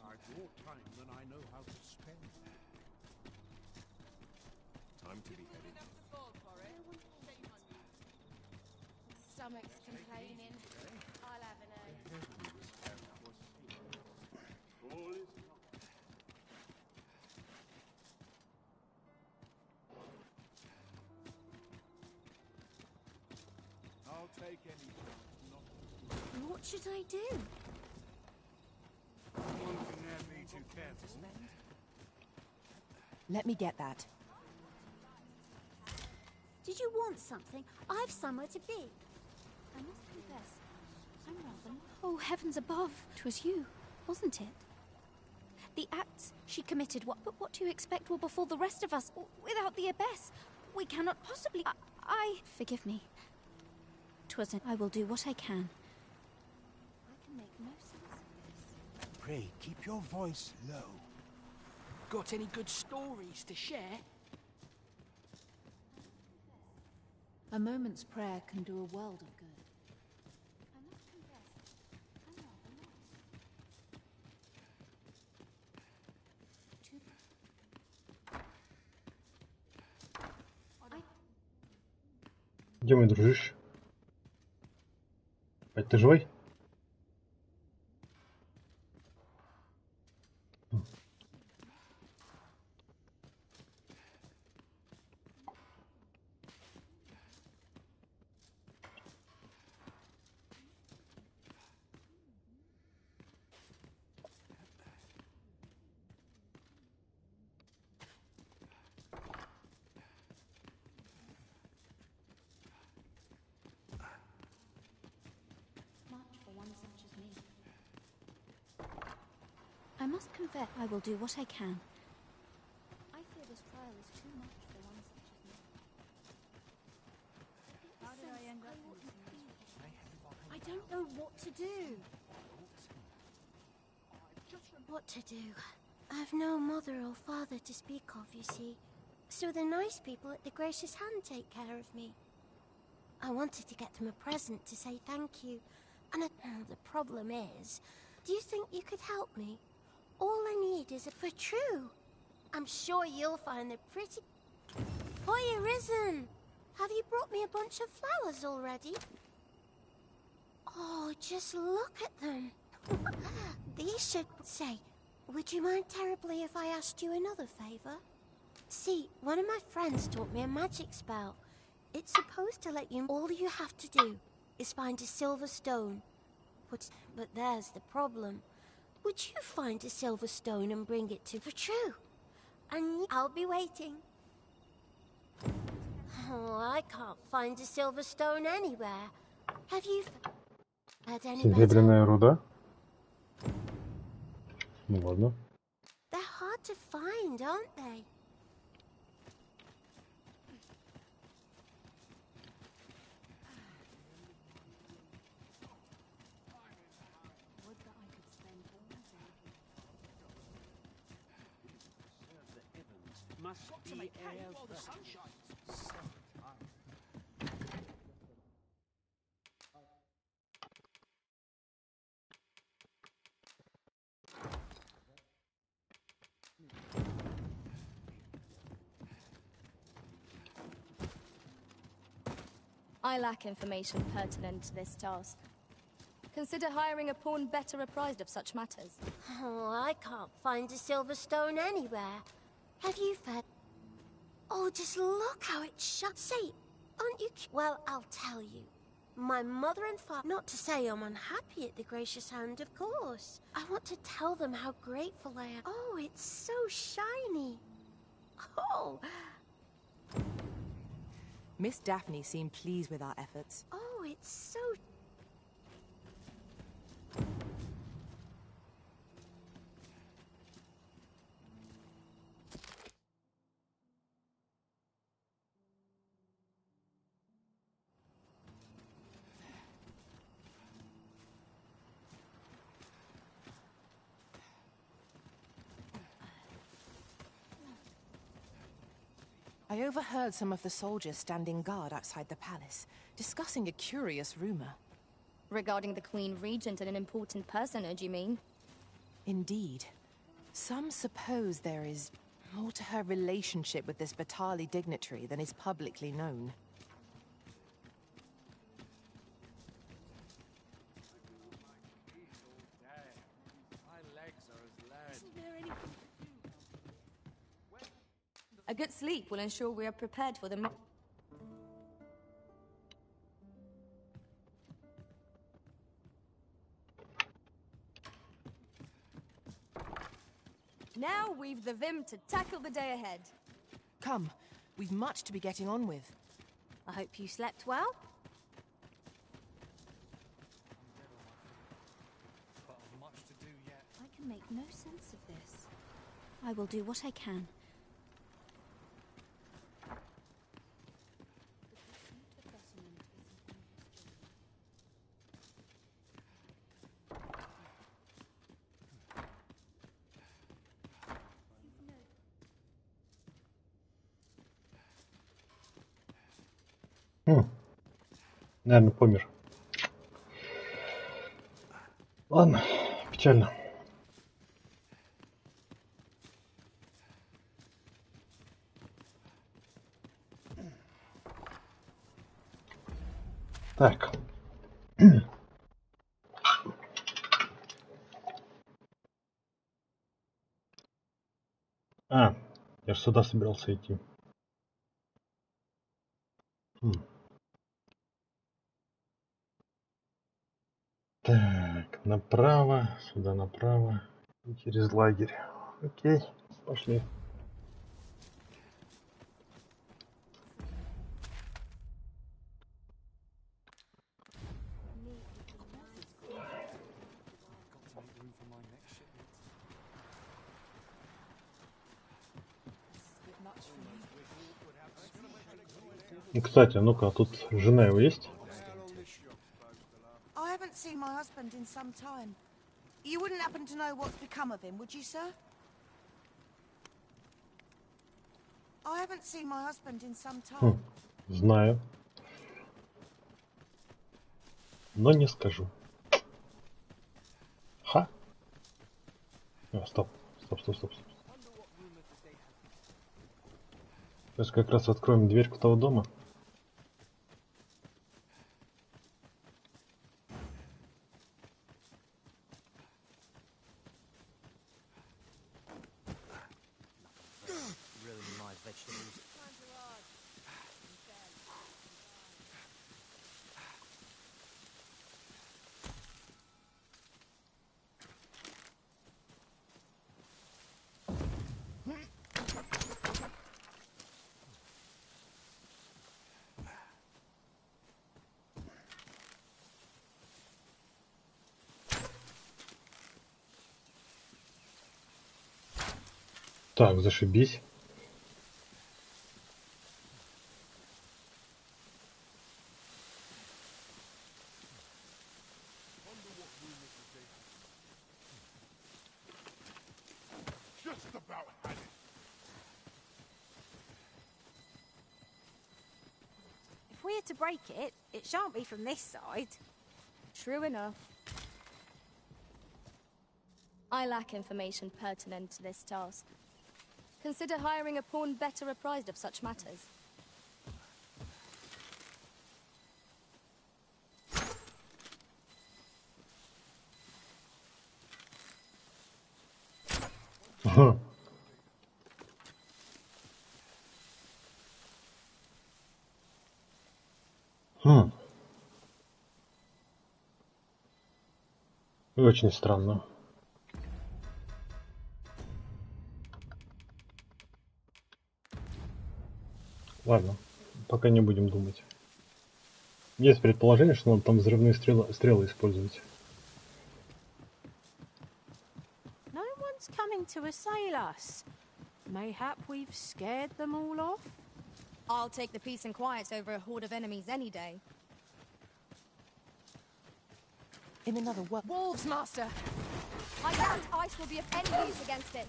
I've more time than I know how to spend. Time to be headed. Stomach's complaining. I'll have an egg. I'll take any chance not What should I do? One can never be too careful. Let me get that. Did you want something? I've somewhere to be. I must confess, I'm rather... Oh, heavens above! 'Twas you, wasn't it? The acts she committed, but what do you expect will befall the rest of us without the abbess? We cannot possibly... I... Forgive me. 'Twasn't... I will do what I can. I can make no sense of this. Pray, keep your voice low. Got any good stories to share? A moment's prayer can do a world of good. I must confess, I'm rather lost. Где мой дружище? Опять ты живой? Much for one such as me. I must confess, I will do what I can. I fear this trial is too much for one such as me. How did I end up in this? I don't know what to do. What to do? I've no mother or father to speak of, you see. So the nice people at the Gracious Hand take care of me. I wanted to get them a present to say thank you. And the problem is, do you think you could help me? All I need is for true. I'm sure you'll find them pretty... Hoya Risen! Have you brought me a bunch of flowers already? Oh, just look at them. These should say, would you mind terribly if I asked you another favor? See, one of my friends taught me a magic spell. It's supposed to let you... All you have to do is find a silver stone. But there's the problem. Would you find a silver stone and bring it to... For true. And I'll be waiting. Oh, I can't find a silver stone anywhere. Have you heard any better? Серебряная руда? Ну ладно. They're hard to find, aren't they? Would that I could spend all my day. The heavens must Got to be make hay air while the sun fresh. shines. I lack information pertinent to this task. Consider hiring a pawn better apprised of such matters. Oh, I can't find a silver stone anywhere. Have you found... Oh, just look how it shuts. Say, aren't you... Well, I'll tell you. My mother and father... Not to say I'm unhappy at the Gracious Hand, of course. I want to tell them how grateful I am. Oh, it's so shiny. Oh... Miss Daphne seemed pleased with our efforts. Oh, it's so... I overheard some of the soldiers standing guard outside the palace, discussing a curious rumor. Regarding the Queen Regent and an important personage, you mean? Indeed. Some suppose there is more to her relationship with this Batali dignitary than is publicly known. A good sleep will ensure we are prepared for the Now we've the vim to tackle the day ahead. Come, we've much to be getting on with. I hope you slept well. I can make no sense of this. I will do what I can. Наверное, помер. Ладно, печально. Так. Я же сюда собирался идти. Так, направо, сюда направо и через лагерь. Окей, пошли. И, кстати, ну-ка, тут жена его есть? I haven't seen my husband in some time. You wouldn't happen to know what's become of him, would you, sir? I haven't seen my husband in some time. Знаю. Но не скажу. Ха. Стоп. Сейчас как раз откроем дверь того дома. Так, зашибись. If we're to break it, it shan't be from this side. True enough. I lack information pertinent to this task. Consider hiring a pawn better apprised of such matters. Очень странно. Ладно, пока не будем думать. Есть предположение, что надо там взрывные стрелы использовать. No one's coming to assail us. Mayhap we've scared them all off? I'll take the peace and quiet over a horde of enemies any day. In another word, wolves, Master! I doubt ice will be of any use against it.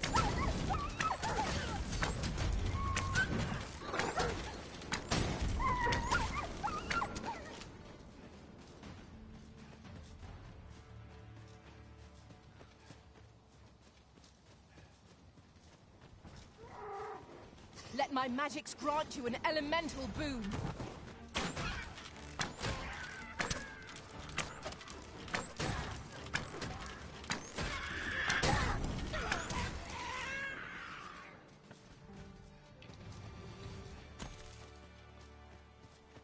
Let my magics grant you an elemental boon.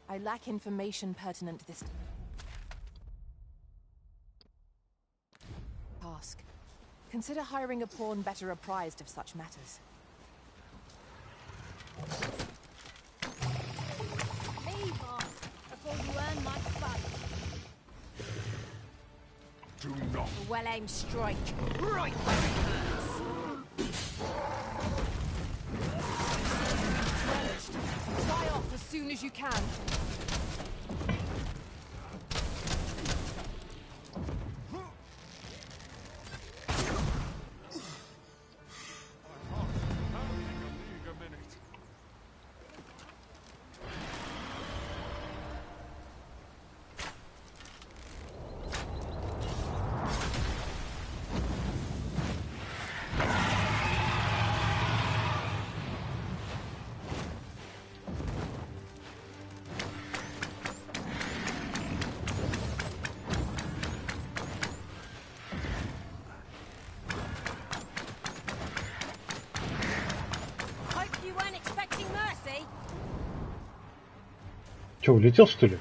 I lack information pertinent to this task. Consider hiring a pawn better apprised of such matters. Leave off before you earn my fight. Do not. A well-aimed strike, right where it hurts. Fly off as soon as you can. Че, улетел, что ли?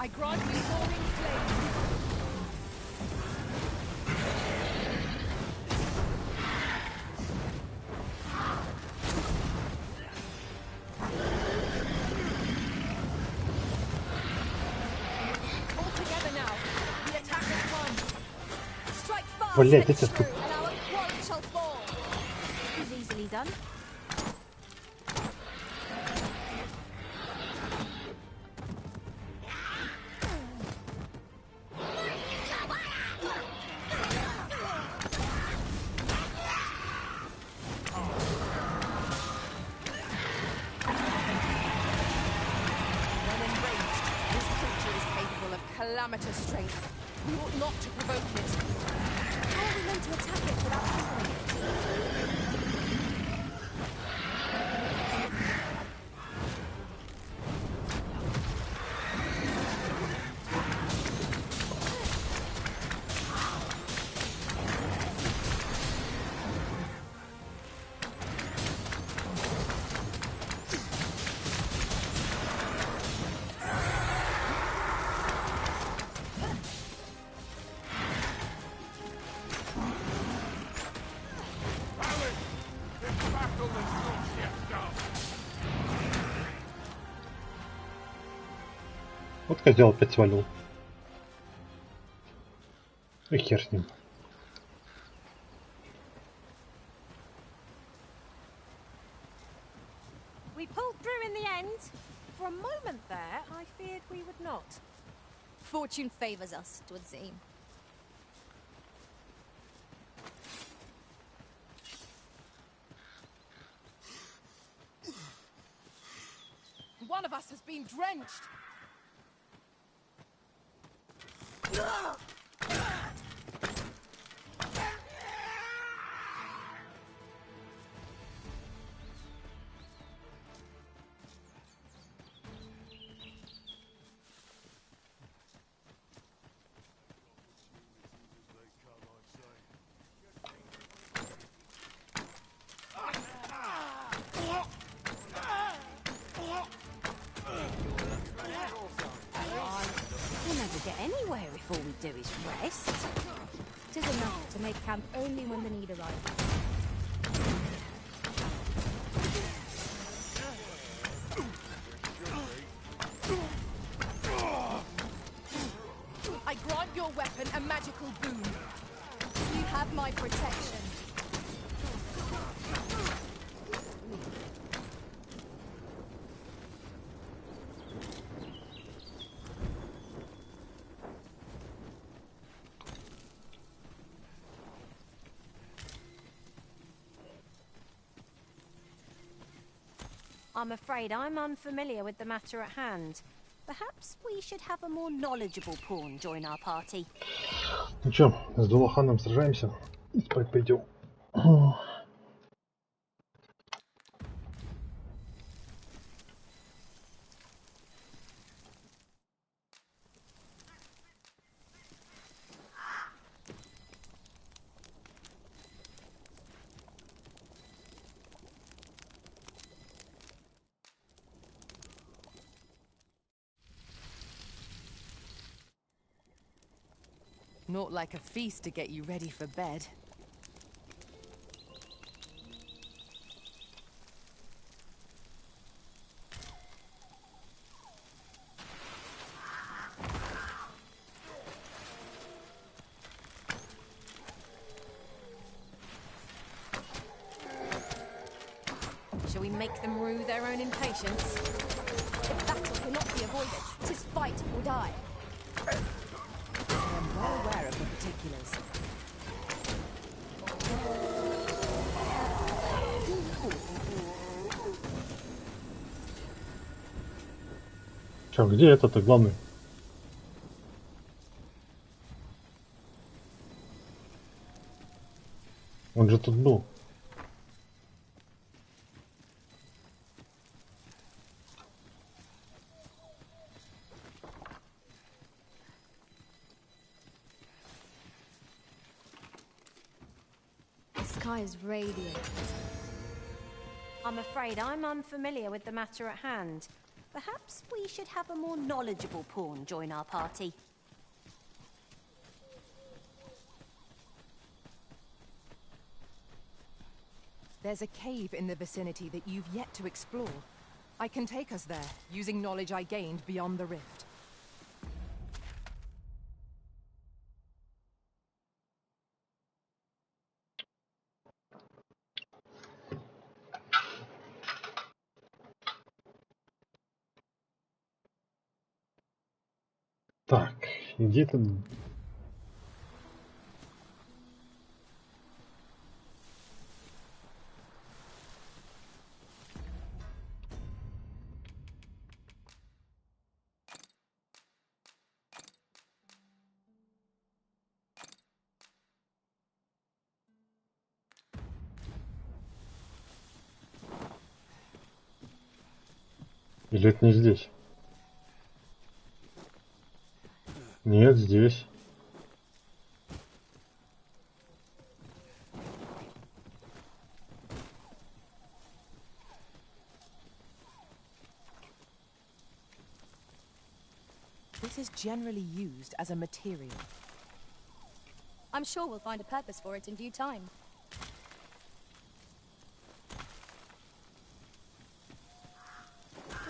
I grant you roaring flames. All together now. The attack is one. Strike fast Блять, and это true, and our quarry shall fall. Is easily done. Calamitous strength. We ought not to provoke it. How are we meant to attack it without killing it? Вот козел опять свалил. И хер с ним. We pulled through in the end. For a moment there, I feared we would not. Fortune favors us, it would seem. One of us has been drenched. get anywhere if all we do is rest. It is enough to make camp only when the need arises. I grant your weapon a magical boon. You have my protection. I'm afraid I'm unfamiliar with the matter at hand. Perhaps we should have a more knowledgeable pawn join our party. Ну чё, с Дулаханом сражаемся и спать пойдем. Not like a feast to get you ready for bed. Shall we make them rue their own impatience? If battle cannot be avoided, 'tis fight or die. I'm well aware of the particulars. Чё, где этот-то главный? Он же тут был. The sky is radiant. I'm afraid I'm unfamiliar with the matter at hand. Perhaps we should have a more knowledgeable pawn join our party. There's a cave in the vicinity that you've yet to explore. I can take us there, using knowledge I gained beyond the rift. Так, где-то... Или это не здесь? Нет, здесь. This is generally used as a material. I'm sure we'll find a purpose for it in due time.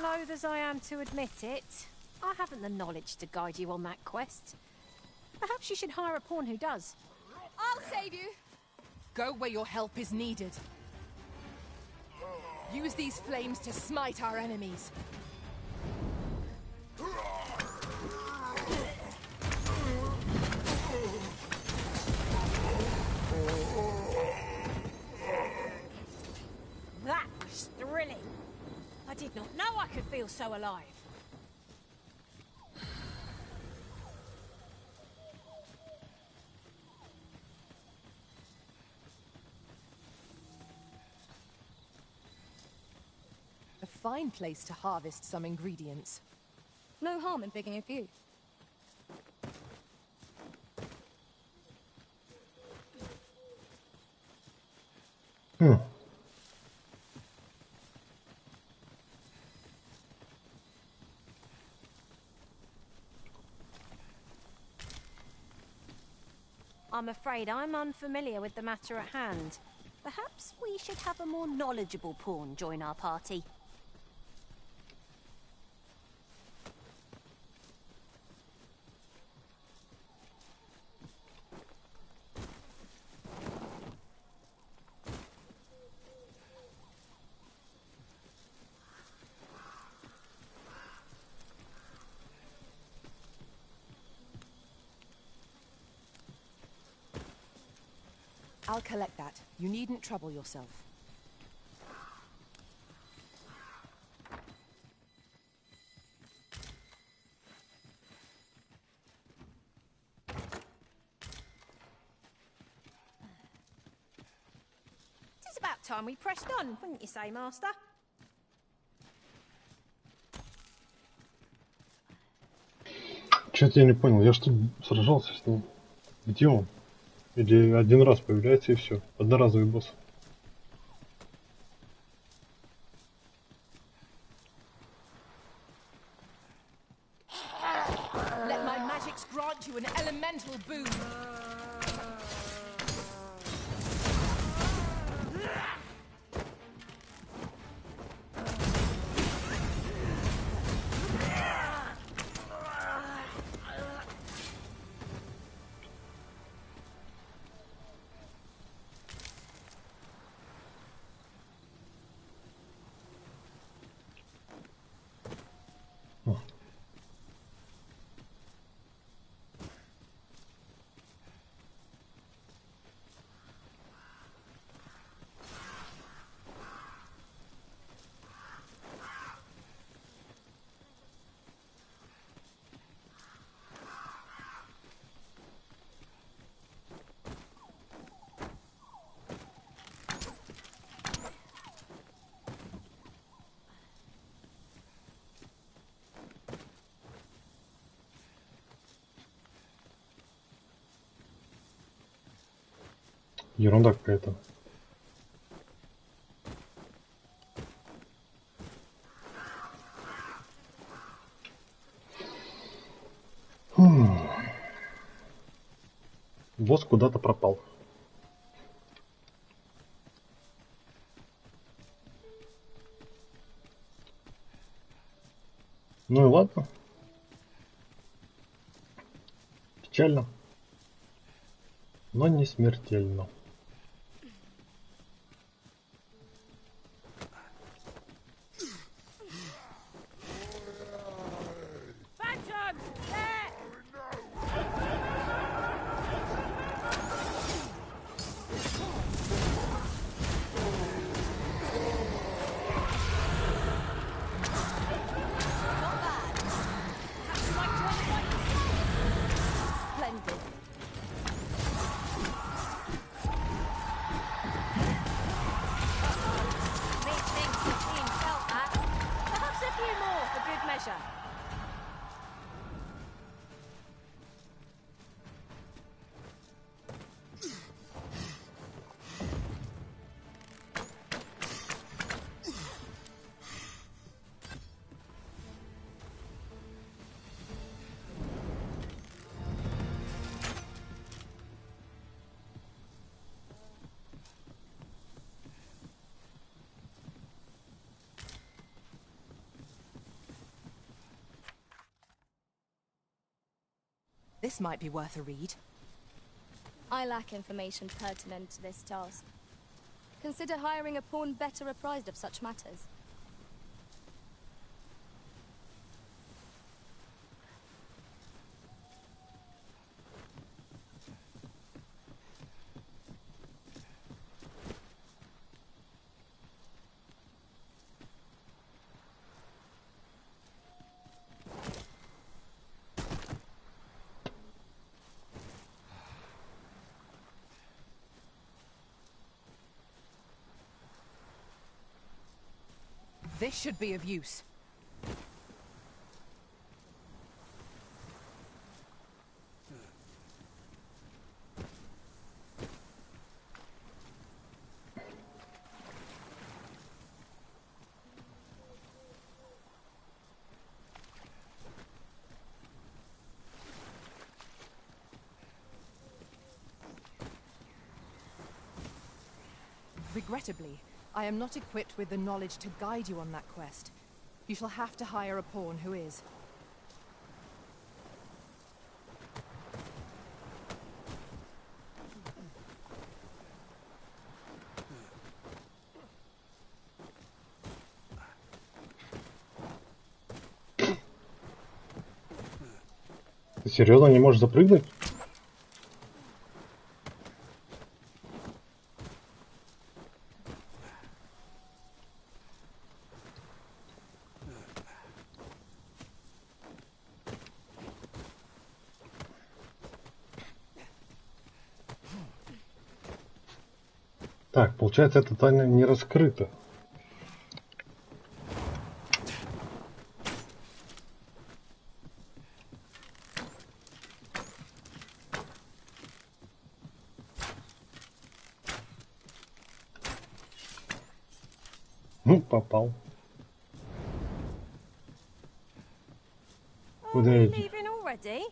Loath as I am to admit it, I haven't the knowledge to guide you on that quest. Perhaps you should hire a pawn who does. I'll save you! Go where your help is needed. Use these flames to smite our enemies. That was thrilling. I did not know I could feel so alive. A fine place to harvest some ingredients. No harm in picking a few. I'm afraid I'm unfamiliar with the matter at hand. Perhaps we should have a more knowledgeable pawn join our party. I'll collect that. You needn't trouble yourself. It's about time we pressed on, wouldn't you say, Master? Чё-то я не понял, я что сражался с ним? Где он? Или один раз появляется и все? Одноразовый босс. Let my magics grant you an elemental boon. Ерунда какая-то. Босс куда-то пропал. Ну и ладно. Печально. Но не смертельно. This might be worth a read. I lack information pertinent to this task. Consider hiring a pawn better apprised of such matters. This should be of use. Regrettably, I am not equipped with the knowledge to guide you on that quest. You shall have to hire a pawn who is. Ты серьезно не можешь запрыгнуть? Так, получается, эта тайна не раскрыта. Попал. Куда иди? Leaving already?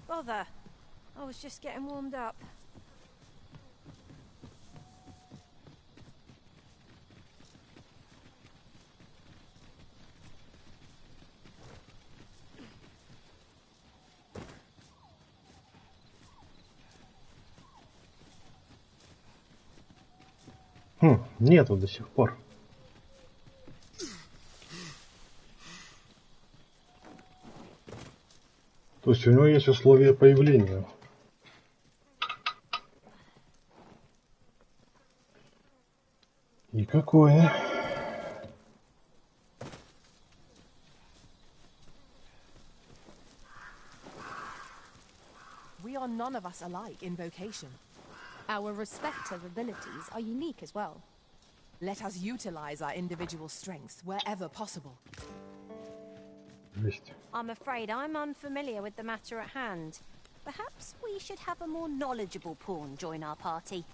Bother. I was just getting warmed up. Нету до сих пор. То есть у него есть условия появления. И какое? We are none of us alike in vocation. Our respective abilities are unique as well. Let us utilize our individual strengths wherever possible. I'm afraid I'm unfamiliar with the matter at hand. Perhaps we should have a more knowledgeable pawn join our party.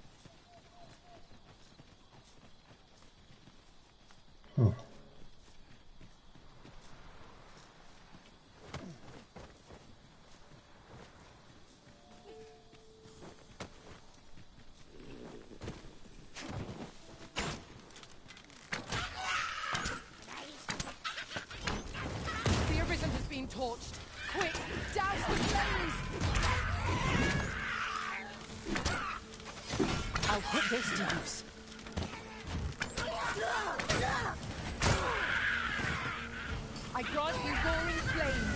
Torched. Quick, douse the flames! I'll put this to use. I grant you roaring flame.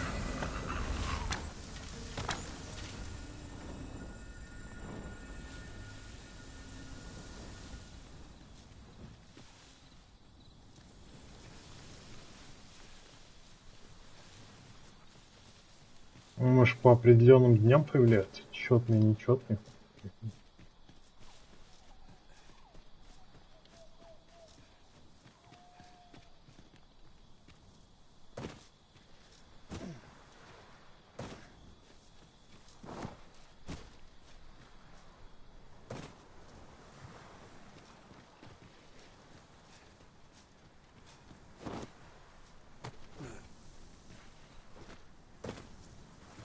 Может, по определенным дням появляются? Четные, нечетные.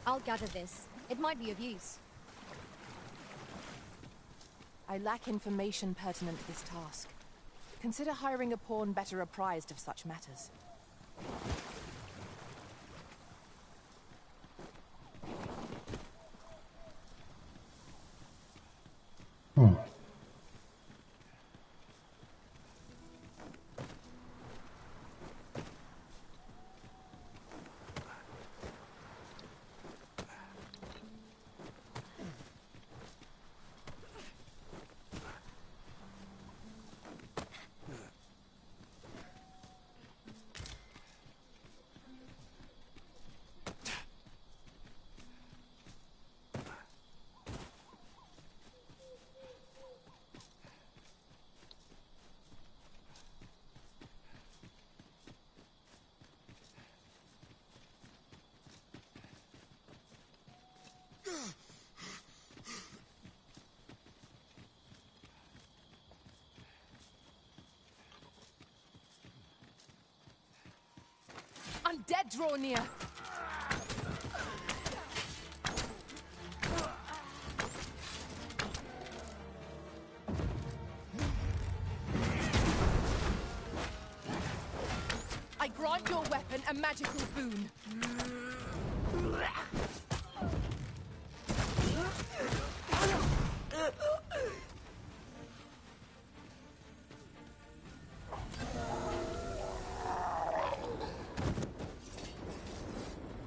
I'll gather this. It might be of use. I lack information pertinent to this task. Consider hiring a pawn better apprised of such matters. Undead draw near. grant your weapon a magical boon.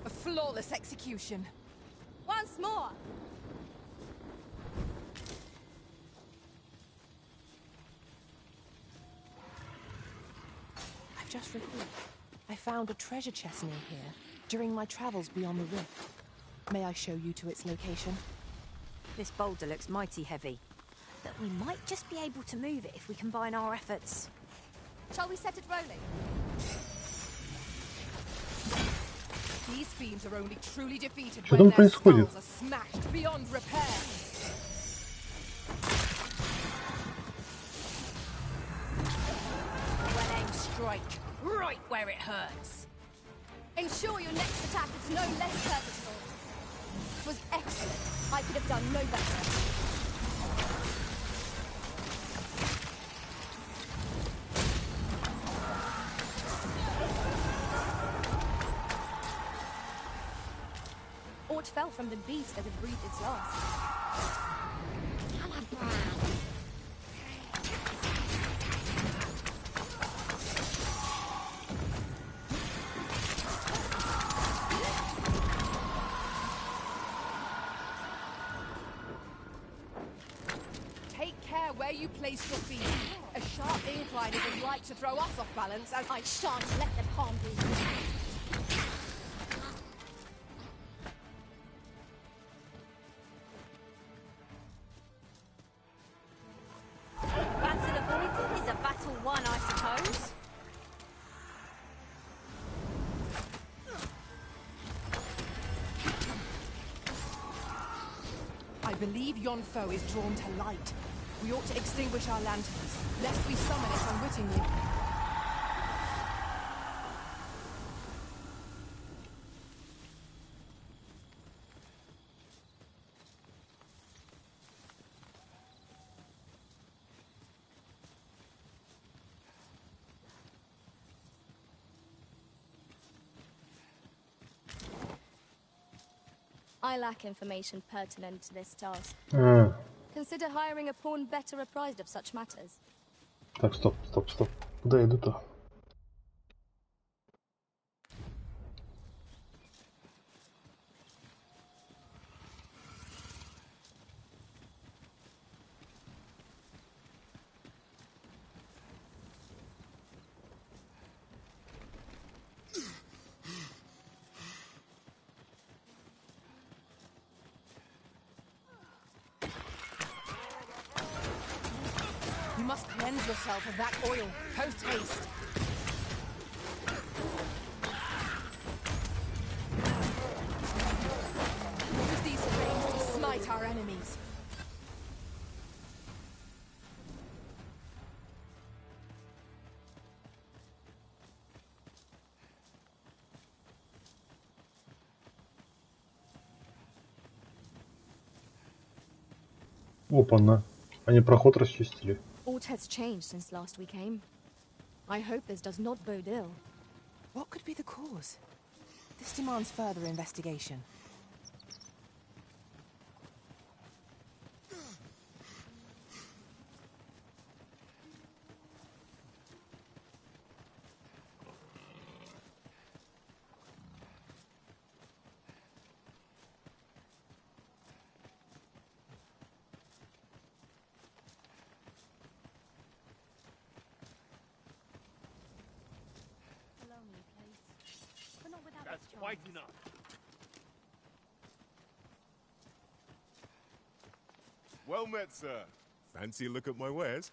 A flawless execution. Once more. I've just recalled. I found a treasure chest near here during my travels beyond the rift. May I show you to its location? This boulder looks mighty heavy, but we might just be able to move it if we combine our efforts. Shall we set it rolling? These fiends are only truly defeated Что when там their происходит? skulls are smashed beyond repair. Well aimed strike, right where it hurts. Ensure your next attack is no less purposeful. It was excellent. I could have done no better. Aught fell from the beast that had breathed its last. Take care where you place your feet. A sharp incline is as like to throw us off balance as I shan't let the palm breathe. Battle avoided is a battle won, I suppose. I believe yon foe is drawn to light. We ought to extinguish our lanterns, lest we summon it unwittingly. I lack information pertinent to this task. А, Consider hiring a pawn better apprised of such matters. так, стоп. Куда я иду-то? You must cleanse yourself of that oil, post haste. Use these flames to smite our enemies. Опа-на. Они проход расчистили. Aught has changed since last we came. I hope this does not bode ill. What could be the cause? This demands further investigation. That's quite enough. Well met, sir. Fancy a look at my wares?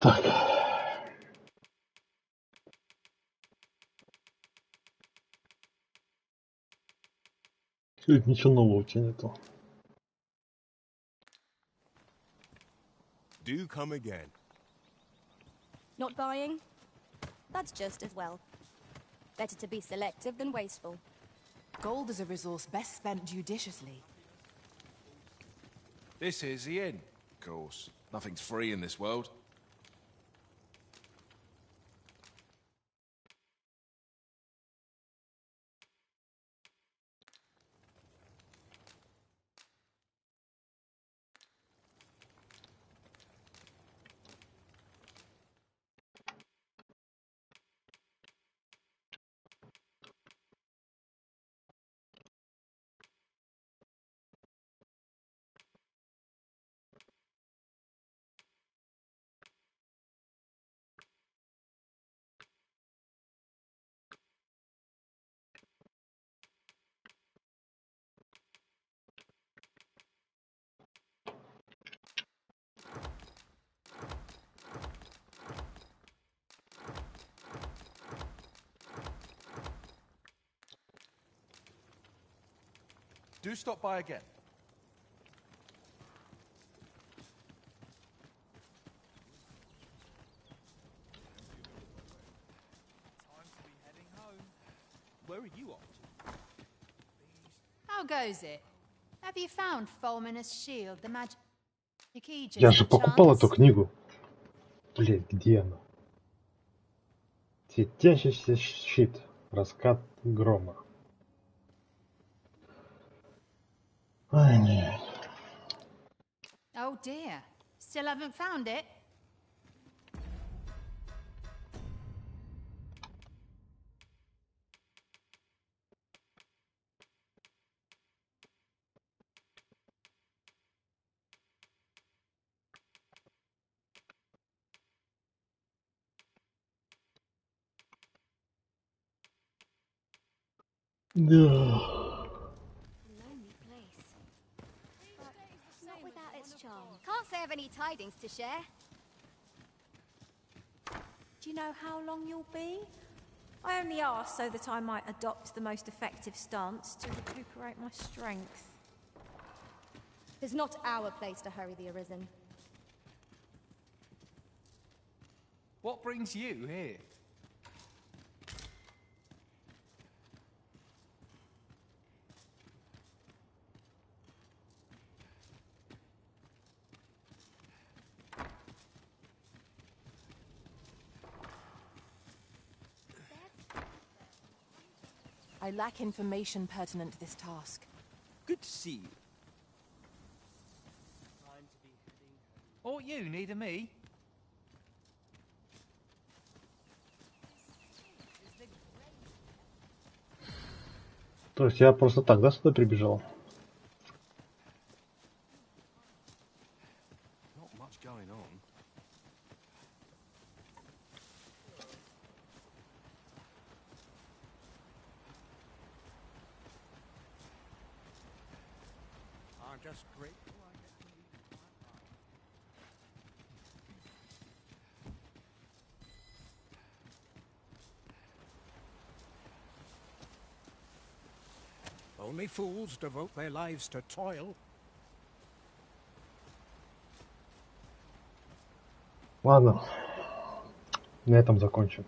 Так. Ничего нового у тебя нету. Do come again. Not buying? That's just as well. Better to be selective than wasteful. Gold is a resource best spent judiciously. This is the inn, of course. Nothing's free in this world. Do stop by again. Where are you off to? How goes it? Have you found Fulminous Shield, the magic Aegis, Я же покупал perchance? эту книгу. Блять, где она? Светящийся щит. Раскат грома. Ай, нет. Oh dear. Still haven't found it? Да. Lonely place. But not without its charm. Can't say I've any tidings to share. Do you know how long you'll be? I only asked so that I might adopt the most effective stance to recuperate my strength. It's not our place to hurry the Arisen. What brings you here? I lack information pertinent to this task. Good to see you. Or you need a me? То есть я просто так, да, сюда прибежал? Not much going on. I'm just grateful I get to leave my life. Only fools devote their lives to toil. Ладно. На этом закончим.